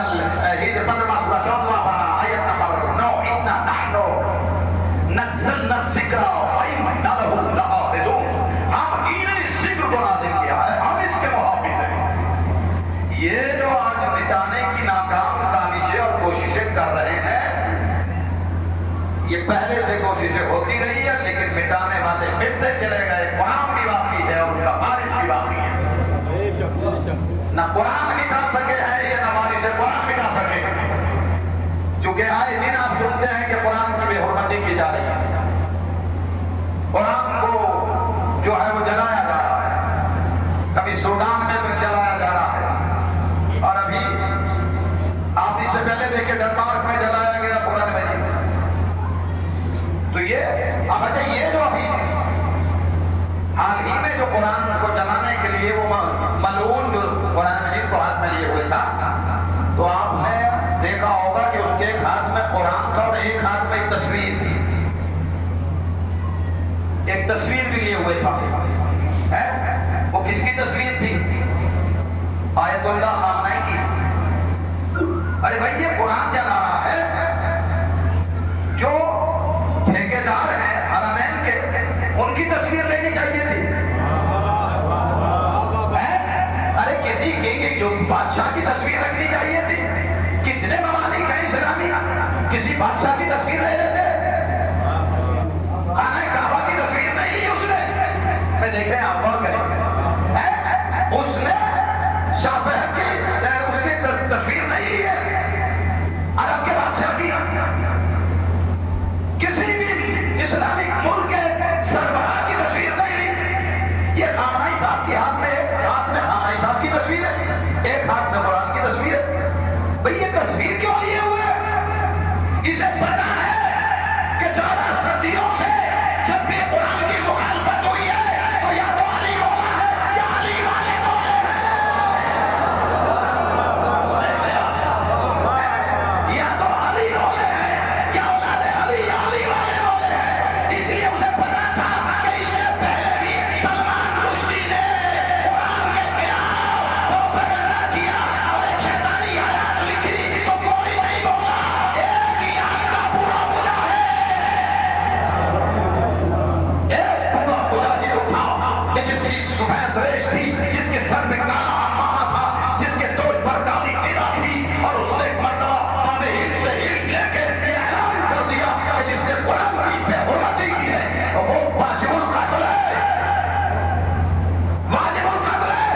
ہجر 15 سورہ 14 پارہ آیت نمبر 9 اِنَّا نَحْنُ نَزَّلْنَا الذِّکْرَ وَإِنَّا لَهُ لَحَافِظُونَ۔ ہم ہی نے اس ذکر کو نازل کیا ہے، ہم اس کے محافظ ہیں۔ یہ جو آج مٹانے کی ناکام کاوشیں اور کوششیں کر رہے ہیں، یہ پہلے سے کوششیں ہوتی رہی ہے، لیکن مٹانے والے مٹتے چلے گئے۔ قرآن بھی باقی ہے اور ان کا بارش بھی باقی ہے۔ نہ قرآن مٹا سکے ہیں یا نہ وارث قرآن مٹا سکے، چونکہ آئے دن آپ سنتے ہیں کہ قرآن کی بے حرمتی کی جا رہی ہے، قرآن کو جو ہے وہ جلایا جا رہا ہے، کبھی سوڈان میں جلایا جا رہا ہے، اور ابھی آپ اس سے پہلے دیکھیں ڈنمارک میں جلایا گیا قرآن مجید۔ تو یہ اب اچھا، یہ جو ابھی حال ہی میں جو قرآن کو جلانے کے لیے وہ ملعون جو قرآن مجید کو ہاتھ میں لیے ہوئے تھا، تو آپ نے دیکھا ہوگا کہ اس کے ایک ہاتھ میں قرآن تھا اور ایک ہاتھ میں ایک تصویر تھی، ایک تصویر بھی لیے ہوئے تھا۔ وہ کس کی تصویر تھی؟ آیت اللہ خامنہ کی۔ ارے بھائی یہ قرآن چلا رہا ہے، جو ٹھیکیدار ہیں حرمین کے ان کی تصویر لینی چاہیے تھی۔ ارے کسی جو بادشاہ کی تصویر رکھنی چاہیے تھی۔ کتنے ممالک ہیں اسلامی، کسی بادشاہ کی تصویر لے لیتے، خانہ کعبہ کی تصویر نہیں لی اس نے۔ میں دیکھ رہے ہیں آپ غور کریں، اس نے شاہ فہد کی اس کی تصویر نہیں لی ہے، عرب کے بادشاہ کی، کسی بھی اسلامک ملک کے سربراہ کی تصویر نہیں لی۔ یہ خامنہ ای صاحب کی ہاتھ میں خامنہ ای صاحب کی تصویر ہے، ایک ہاتھ میں قرآن کی تصویر ہے۔ بھئی یہ تصویر کیوں لیے ہوئے؟ اسے پتا ہے کہ 14 صدیوں سے جب بھی قرآن کی مخالفت ہوئی ہے تو یا تو علی مولا ہے یا علی والے مولا ہے، یا تو علی مولا ہے یا اولاد علی یا علی والے مولا ہے۔ اس لیے اسے پتا تھا کہ اس سے پہلے بھی سلمان رشدی نے قرآن کے خلاف پروپیگنڈا کیا اور ایک شیطانی آیات لکھی تو کوئی نہیں بولا، ایک ہی آگ کا پورا مجاہد، ایک پورا مجاہد اٹھا کہ جس کی سفید ریش تھی، جس کے سر میں کالا عمامہ تھا، جس کے دوش پر کالی قلعہ تھی، اور اس نے ایک مرتبہ باب ہند سے ہند لے کے یہ اعلان کر دیا کہ جس نے قرآن کی بے حرمتی کی ہے وہ واجب القتل ہے، واجب القتل ہے،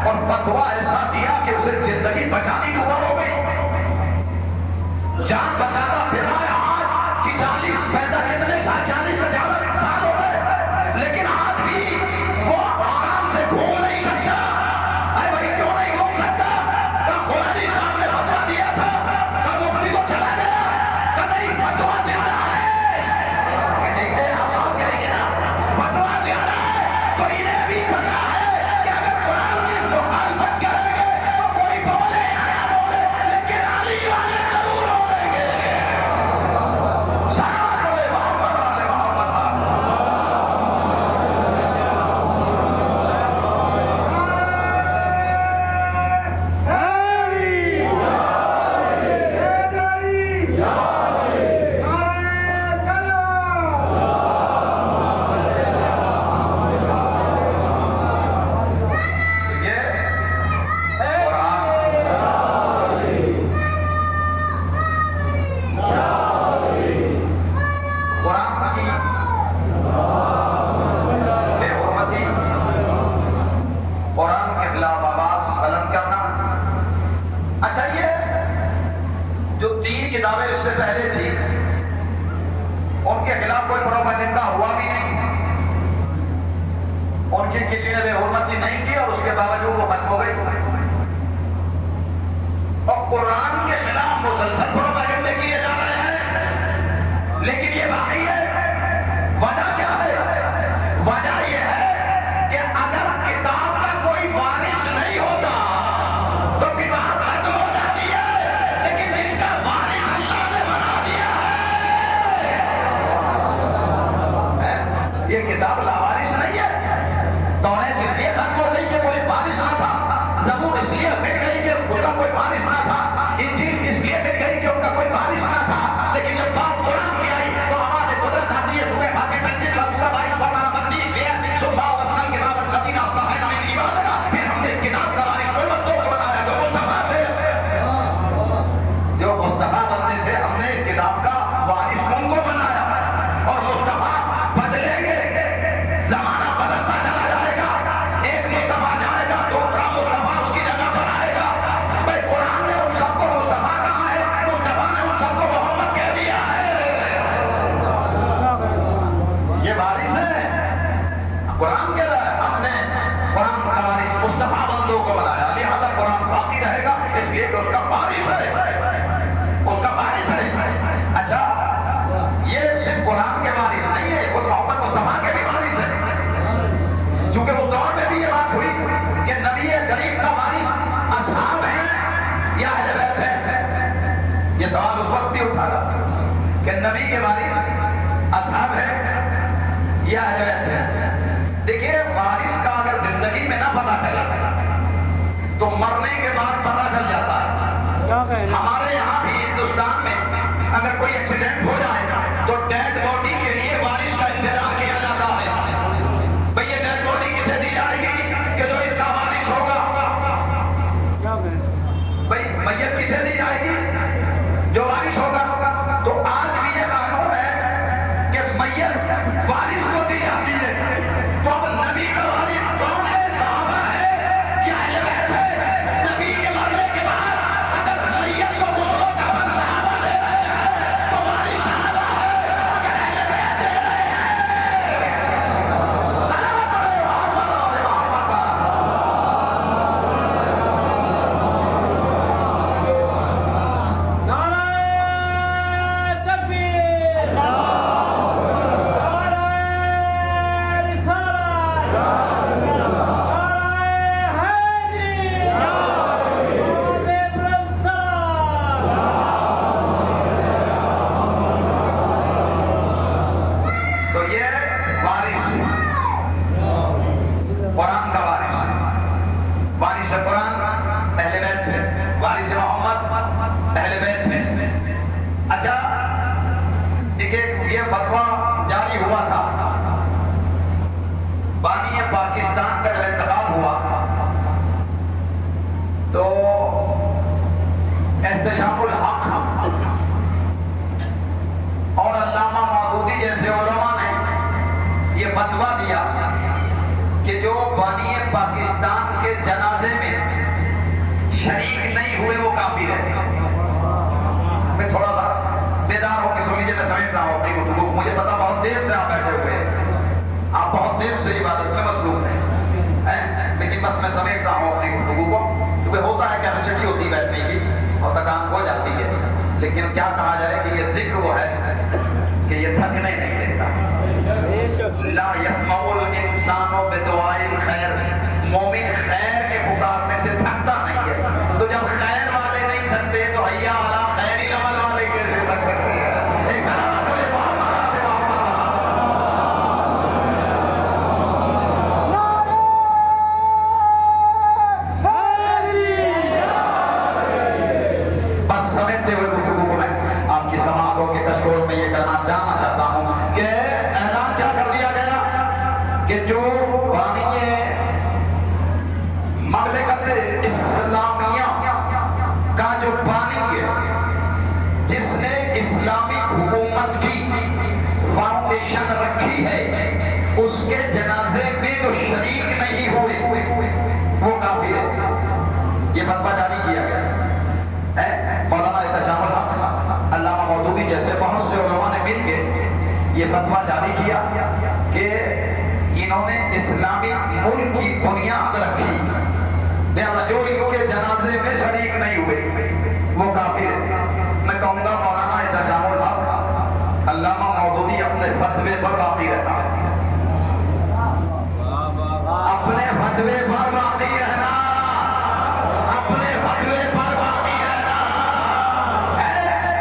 اور فتویٰ ایسا دیا کہ اسے زندگی بچانی دور ہو گئی، جان بچاتا پھرا ہے۔ آج کی 40 پیدا کتنے سال 40 سے زیادہ سال ہو گئے، لیکن آج بھی وہ آرام سے گھوم نہیں سکتا۔ ارے بھائی کیوں نہیں گھوم سکتا؟ خمینی صاحب نے فتویٰ دیا تھا، مفتی تو چلا گیا، نہیں فتویٰ زندہ ہے۔ دیکھتے ہم آپ کریں گے نا، فتویٰ زندہ ہے تو انہیں بھی پتا ہے کہ اگر قرآن کی مخالفت کریں گے تو کوئی بولے یا نہ بولے، لیکن علی والے ضرور بولیں گے۔ سلام کرے محمد والے محمد۔ قرآن کے خلاف آواز بلند کرنا۔ اچھا یہ جو 3 کتابیں اس سے پہلے تھی ان کے خلاف کوئی پروپیگنڈا ہوا بھی نہیں، ان کی کسی نے بے حرمتی نہیں کی اور اس کے باوجود وہ ختم ہو گئی، اور قرآن کے خلاف مسلسل پروپیگنڈے کیے جا رہے ہیں، لیکن یہ باقی ہے۔ وجہ کیا ہے؟ وجہ یہ ہے کہ اگر کتاب کا کوئی وارث نہیں ہوتا تو کتاب ختم ہو جاتی ہے، لیکن اس کا وارث اللہ نے بنا دیا ہے۔ یہ کتاب لاوارث نہیں ہے۔ توریت اس لیے ختم ہو گئی کہ کوئی وارث نہ تھا، زبور اس لیے مٹ گئی کہ اس کا کوئی وارث نہ تھا، انجیل اس لیے مٹ گئی کہ ان کا کوئی وارث نہ تھا، لیکن جب بات قرآن کی آئی تو ہمارے قدرت آتی ہے۔ صبح باقی 35 کا سورہ 22 پڑھنا 32 ہے، صبح وسنل کتاب الذین اصطفینا من عبادنا، پھر ہم نے اس کتاب کا وارث امتوں کو بنایا جو مصطفیٰ تھے، جو مصطفیٰ بنتے تھے، ہم نے اس کتاب کا وارث ان کو بنایا، اور مصطفیٰ بدلیں گے، زمانہ بدلتا چلا جائے گا، ایک مصطفیٰ جائے گا، دوسرا مصطفیٰ اس کی جگہ پر آئے گا۔ بھائی قرآن نے ان سب کو مصطفیٰ کہا ہے، مصطفیٰ نے ان سب کو محمد کہہ دیا ہے۔ یہ وارث ہے، قرآن کہہ رہا ہے ہم نے قرآن کا وارث مصطفیٰ بندوں کو بنایا، لہذا قرآن باقی رہے گا، اس لیے کہ اس کا وارث ہے، اس کا وارث ہے۔ اچھا یہ صرف قرآن کے وارث نہیں ہے، خود محمد مصطفیٰ کے بھی وارث ہے، چونکہ اس دور میں بھی یہ بات ہوئی کہ نبی کریم کا وارث اصحاب ہیں یا اہل بیت ہیں۔ یہ سوال اس وقت بھی اٹھا تھا کہ نبی کے وارث اصحاب ہیں یا اہل بیت ہیں۔ دیکھیے وارث کا اگر زندگی میں نہ پتا چلا تو مرنے کے بعد پتا چل جاتا ہے، کیا کہنا ہمارے یہاں بھی ہندوستان میں اگر کوئی ایکسیڈنٹ ہو جائے تو ڈیڈ باڈی کے لیے بارش کا انتظار کیا جاتا ہے. بھئی یہ ڈیڈ باڈی کسے دی جائے گی کہ جو اس کا وارث ہوگا؟ کیا کہنا بھئی میت کسے دی جائے گی؟ جو وارث ہوگا. تو آج بھی یہ قانون ہے کہ میت وارث کو دی جاتی ہے. تو اب نبی کا وارث کون ہے؟ صحابہ ہے یا اہل بیت ہے؟ نبی کے مرنے کے بعد اگر میت کو غسل و کفن صحابہ دے رہے ہیں تو وارث صحابہ ہے. اگر اہل بیت دے رہے ہیں سلام پڑھے محمد نعرہ تکبیر نعرہ رسالت نعرہ حیدری آواز بلند سلام. تو یہ وارث قرآن کا وارث قرآن اہل بیت ہے. وارث محمد اہل بیت ہے. اچھا دیکھیں یہ فتویٰ جاری ہوا تھا بانی پاکستان کا جب انتقال ہوا تو احتشام الحق اور علامہ مودودی جیسے علماء نے یہ فتویٰ دیا کہ جو بانی پاکستان کے جنازے میں شریک نہیں ہوئے وہ کافر ہے. میں تھوڑا سا بیدار ہو کے سن لیجیے، میں سمجھ رہا ہوں اپنی گفتگو. مجھے پتا بہت دیر سے آپ بیٹھے ہوئے ہیں، آپ بہت دیر سے عبادت میں مصروف ہیں، لیکن بس میں سمجھ رہا ہوں اپنی گفتگو کو، کیونکہ ہوتا ہے کیپیسٹی ہوتی ہے بیٹھنے کی اور تکان ہو جاتی ہے. لیکن کیا کہا جائے کہ یہ ذکر وہ ہے کہ یہ تھکنے نہیں دیتا. لا يسمع الانسان بدعاء الخیر، مومن خیر کے پکارنے سے تھکتا نہیں ہے. تو جب خیر والے نہیں تھکتے تو حیا علی خیر العمل والے کیسے تھک سکتے ہیں؟ ایک سلام بولے محمد آل محمد. بس سمجھتے ہوئے گفتگو کو میں آپ کی سماعتوں کے کشکول میں یہ کلمات جاننا چاہتا ہوں کہ اعلان کیا کر دیا گیا کہ جو بانی مملکت اسلامیہ کا جو بانی ہے، جس نے اسلامک حکومت کی فاؤنڈیشن رکھی ہے، اس کے جنازے میں جو شریک نہیں ہوئے وہ کافر ہے. یہ فتویٰ جاری کیا گیا ہے. مولانا احتشام الحق، علامہ مودودی جیسے بہت سے علماء نے مل کے یہ فتویٰ جاری کیا کہ انہوں نے اسلامی ملک کی بنیاد رکھی، لہذا جو ان کے جنازے میں شریک نہیں ہوئے وہ کافر ہے. میں کہوں گا مولانا احتشام الحق، علامہ مودودی اپنے فتوے پر باقی رہنا، اپنے فتوے پر باقی رہنا، اپنے فتوے پر باقی رہنا.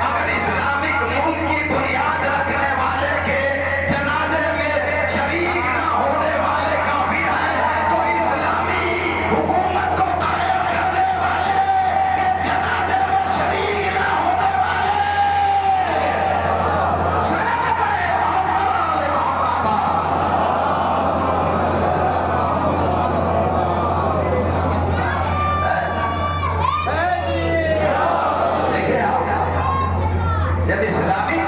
اگر اسلامک ملک کی بنیاد رکھنے والے کے جنازے میں شریک نہ ہونے والے کافر ہیں تو اسلامی حکومت کو قائم کرنے والے کے جنازے میں شریک نہ ہونے والے سلام پڑھے محمد آل محمد. دیکھیں آپ، جب اسلامی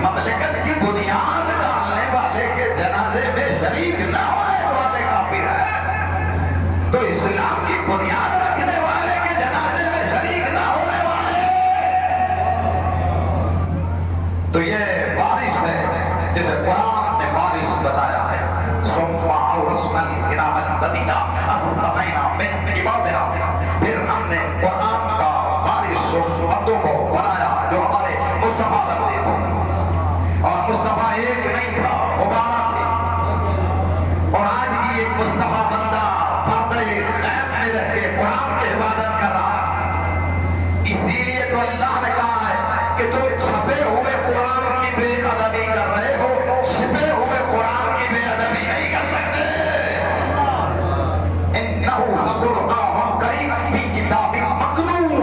مملکت کی بنیاد ڈالنے والے کے جنازے میں شریک نہ ہونے والے کافر ہیں تو اسلام کی بنیاد رکھنے والے کے جنازے میں شریک نہ ہونے والے تو یہ وارث ہے جسے قرآن نے وارث بتایا ہے. ثم اورثنا الكتاب الذين اصطفينا من عبادنا، پھر ہم نے قرآن کا وارث بندوں کو بنایا جو ہمارے مصطفیٰ بندے تھے. اور مصطفیٰ ایک نہیں تھا، وہ 12 تھے. اور آج بھی ایک مصطفیٰ بندہ پردے غیب میں رہ کے قرآن کی عبادت کر رہا ہے. اسی لیے تو اللہ نے کہا ہے کہ تم چھپے ہوئے قرآن کی بے ادبی کر رہے ہو، چھپے ہوئے قرآن کی بے ادبی نہیں کر سکتے. انہ لقرآن کریم فی کتاب مکنون.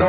2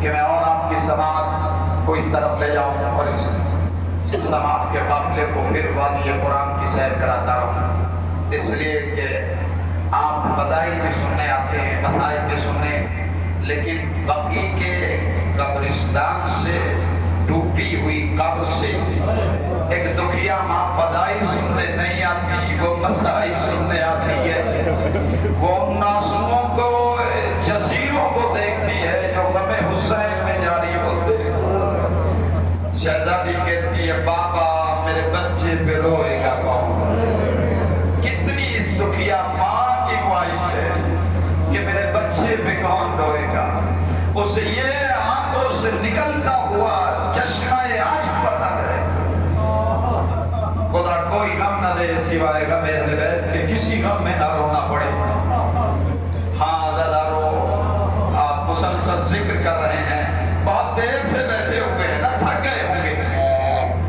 کہ میں اور آپ کی سماعت کو اس طرف لے جاؤں اور اس سماعت کے قافلے کو پھر وادی قرآن کی سیر کراتا رہوں، اس لیے کہ آپ فضائل بھی سننے آتے ہیں، مسائل بھی سننے، لیکن بقی کے قبرستان سے ڈوبی ہوئی قبر سے ایک دکھیا ماں فضائل سننے نہیں آتی، وہ مسائل سننے آتی ہے، وہ ناسموں کو جزیروں کو دیکھتی ہے جو غم حسین میں جاری ہوتے ہیں۔ شہزادی کہتی ہے بابا میرے بچے پہ روئے گا کون؟ کتنی اس دکھیا ماں کی خواہش ہے کہ میرے بچے پہ کون روئے گا، اسے یہ آنکھوں سے نکلتا ہوا چشمہ عشق پسند ہے۔ خدا کوئی غم نہ دے سوائے غم اہل بیت کے، کسی غم میں نہ رونا پڑے۔ ہاں زدارو آپ مسلسل ذکر کر رہے ہیں، بہت دیر سے بیٹھے ہوئے ہیں نا، تھک گئے ہوں گے،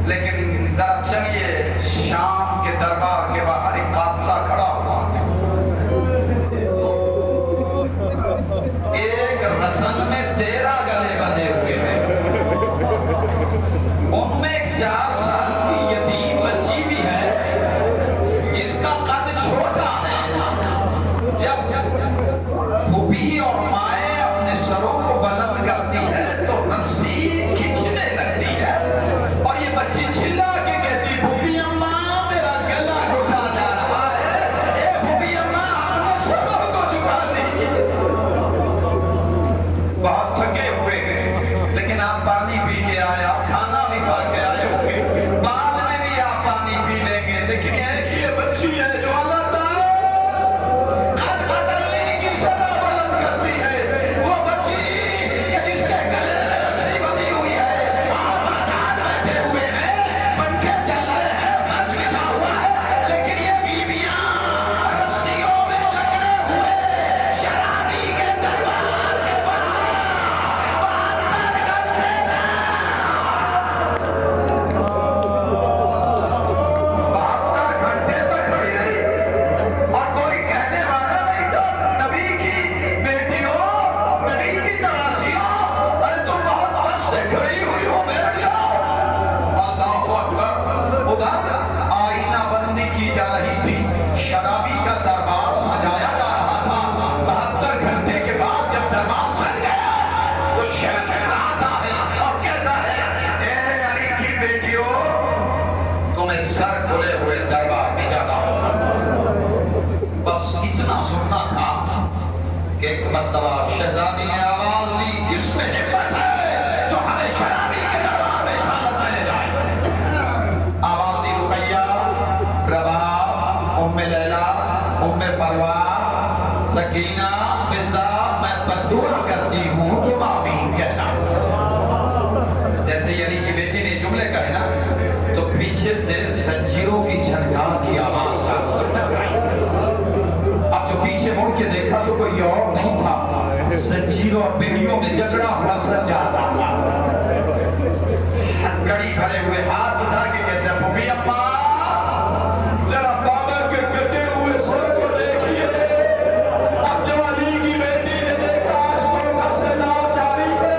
لیکن ذرا چلیے شام کے دربار کے باہر ایک قافلہ کھڑا ہوا، ایک رسم میں 13 گلے بندھے ہوئے ہیں، ان میں ایک 4 سال کی یتیم بچی بھی ہے جس کا قد چھوٹا ہے۔ جب پھوپھی اور مائیں اپنے سروں کو بلند کرتی ہے تو رسی کھینچنے لگتی ہے اور یہ بچی چلا کے کہتی پھوپھی اماں میرا گلا گھٹا جا رہا ہے، اے پھوپھی اماں اپنے سروں کو جھکا دیجیے۔ بہت تھکے ہوئے ہیں لیکن آپ پانی پی کے آئے، آپ کھانا بھی کھا کے آئے ہوں گے، بعد میں بھی آپ پانی پی لیں گے، لیکن ایک یہ بچی ہے جو اللہ تعالیٰ قد بدلنے کی صدا بلند کرتی ہے، وہ بچی کہ جس کے گلے میں رسی بندھی ہوئی ہے، آپ آزاد بیٹھے ہوئے ہیں، پنکھے چل رہے ہیں، فرش بچھا ہوا ہے، لیکن یہ بیویاں رسیوں میں جکڑے ہوئے شرابی کے دربار کے باہر 72 گھنٹے تک کھڑی رہی اور کوئی کہنے والا نہیں تھا نبی کی بیٹیوں، نبی کی نوازیوں، ارے تم بہت وقت سے کھڑی ہوئی ہو، بیٹھ جاؤ۔ اللہ اکبر، ادھر آئینہ بندی کی جا رہی تھی، شرابی کا دربار سجایا جا رہا تھا۔ 72 گھنٹے کے بعد جب دربار سج گیا تو شہر آتا ہے اور کہتا ہے اے علی کی بیٹیوں، تمہیں سر کھلے ہوئے دربار میں جانا ہوگا۔ بس اتنا سننا تھا کہ ایک مرتبہ شہزادی نے آواز دی جس میں ہمت ہے جو ہمیں شرابی کے دربار میں اس حالت میں لے جائے۔ آواز دی رقیہ، رباب، ام لیلہ، ام پروار، سکینہ، فضا، میں بددعا کرتی ہوں تم آمین کہنا۔ جیسے علی کی بیٹی نے جملے کہے نا تو پیچھے سے زنجیروں کی جھنکار کی آواز کا گزر ٹکرائی۔ اب جو پیچھے مڑ کے دیکھا تو کوئی اور نہیں تھا، زنجیروں اور بیڑیوں میں جکڑا ہوا سجادہ تھا۔ کڑی بھرے ہوئے ہاتھ اٹھا کے کہتے ہیں پھوپھی اماں ذرا بابا کے کٹے ہوئے سر کو دیکھیے۔ اب جو علی کی بیٹی نے دیکھا عاشقوں کا سیلاب جاری ہے،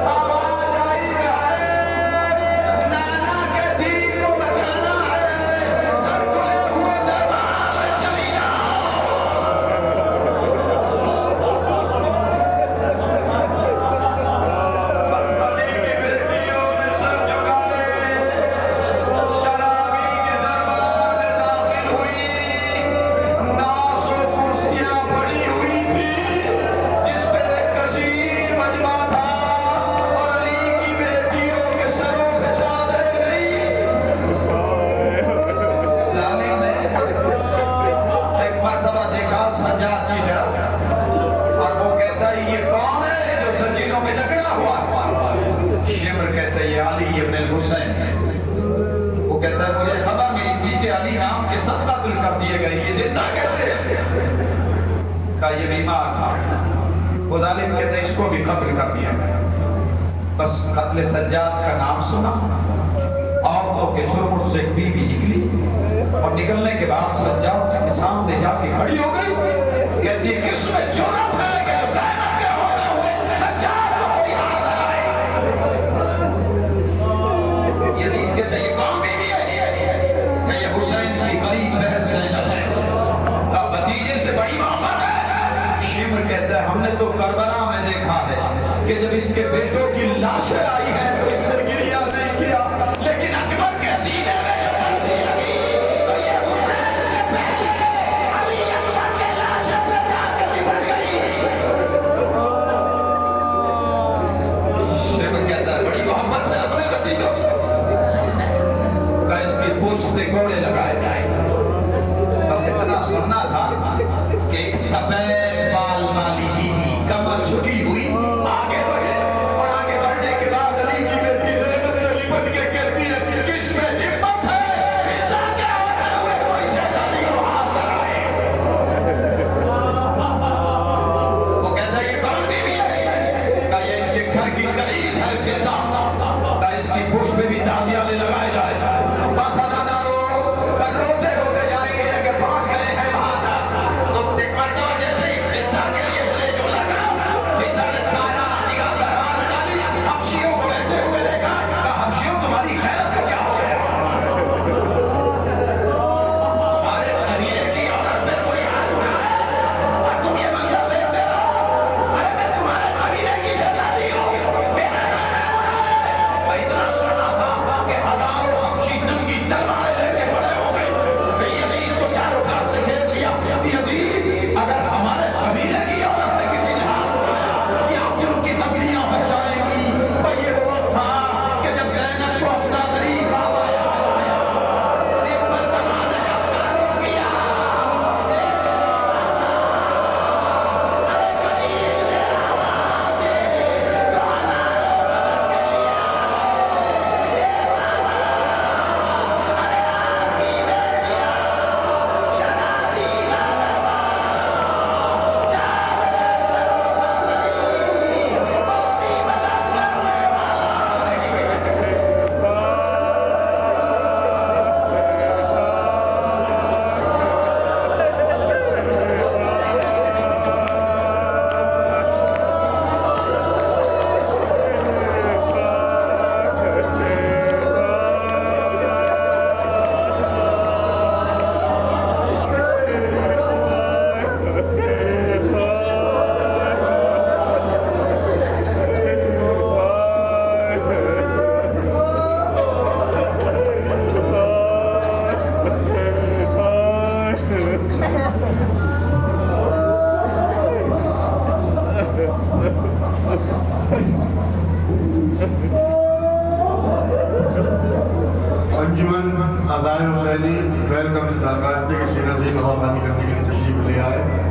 آواز آئی ہے نانا کے دین کو بچانا ہے، سر کھلے ہوئے دربار میں چلی جاؤ۔ بس علی کی بیٹیوں نے سر جھکائے، شرابی کے دربار میں داخل ہوئی۔ 900 کرسیاں پڑی ہوئی تھی جس پہ ایک کثیر مجمع تھا اور علی کی بیٹیوں کے سروں پہ چادریں گئی۔ ظالم نے ایک مرتبہ دیکھا سجاد کی طرف اور وہ کہتا ہے یہ کون ہے جو زنجیروں پہ جکڑا ہوا؟ شمر کہتا ہے یہ علی ابن الحسین ہے۔ وہ کہتا ہے مجھے خبر ملی تھی کہ علی نام کے سب قتل کر دیے گئے، یہ زندہ کیسے ہے؟ کہا یہ بیمار تھا۔ وہ ظالم کہتا ہے اس کو بھی قتل کر دیا گیا۔ بس قتل سجاد کا نام سنا، عورتوں کے جھرمٹ سے ایک بیوی نکلی اور نکلنے کے بعد سجاد کے سامنے جا کے کھڑی ہو گئی، کہتی ہے کس میں جرأت ہے کہ جو زینب کے ہوتے ہوئے سجاد کو کوئی کہ جب اس کے بیٹوں کی لاشیں آئی ہیں تو اس نے گریہ نہیں کیا، لیکن اکبر کے سینے میں جب پنچھی لگی تو یہ حسین سے پہلے علی اکبر کے لاشیں پہ جا کر لپٹ گئی۔ شیخ کہتا ہے بڑی محبت ہے اپنے بھتیجوں سے، کہ اس کی پوچھ پہ گھوڑے لگائے جائیں۔ بس اتنا سننا تھا کہ ایک سفید بال والی بیوی کمر جھکی ہوئی آگے بڑھے، اور آگے بڑھنے کے بعد علی کی بیٹی زینب سے لپٹ کے کہتی ہے کس میں ہمت ہے فضا کے ہوتے ہوئے کوئی شیطانی کو ہاتھ لگائے۔ وہ کہتا ہے یہ کون بیوی ہے؟ کہ یہ ان کے گھر کی کنیز ہے فضا، کہ اس کی پوچھ پہ بھی دادیاں لگائے جائے۔ بس ادادارو روتے روتے جائیں گے، اگر پہنچ گئے ہیں وہاں تک تو اکبر تو جیسے ہی فضا کے لیے اس نے جملہ کہا، فضا نے دائرہ نگاہ دربار میں ڈالی، حبشیوں کو بیٹھتے ہوئے دیکھا، کہا حبشیوں تمہاری خیرت کو کیا ہو گیا؟ تمہارے قبیلے کی عورت پہ کوئی ہاتھ اٹھا ہے اور تم یہ منظر دیکھتے رہو؟ ارے میں تمہارے قبیلے کی شہزادی ہوں، میرا نام میمونہ ہے۔ میں اتنا سنا تھا کہ ہزاروں حبشی ننگی تلواریں لے کے کھڑے ہو گئے کہ یزید کو چاروں طرف سے گھیر لیا۔ یزید اگر ہمارے قبیلے کی عورت پہ کسی نے ہاتھ اٹھایا یا پھر ان کی تبلیغاں بہ جائیں گی۔ بھئی یہ وہ وقت تھا کہ جب زینب کو اپنا غریب بابا یاد آیا، ایک مرتبہ نے جب تعارف کیا، ارے قریب نے آواز دی، تو ہزاروں بدر کے لیے ارے آپ کی بیٹیاں شرابی مانوا چاند سرور نہیں، موتی مدد کرنے والا نہیں۔ انجمن عزائر حسینی ویلکم اس درگاہ سے کہ شیر عظیم مہربانی کرنے کے لیے تشریف لے آئے۔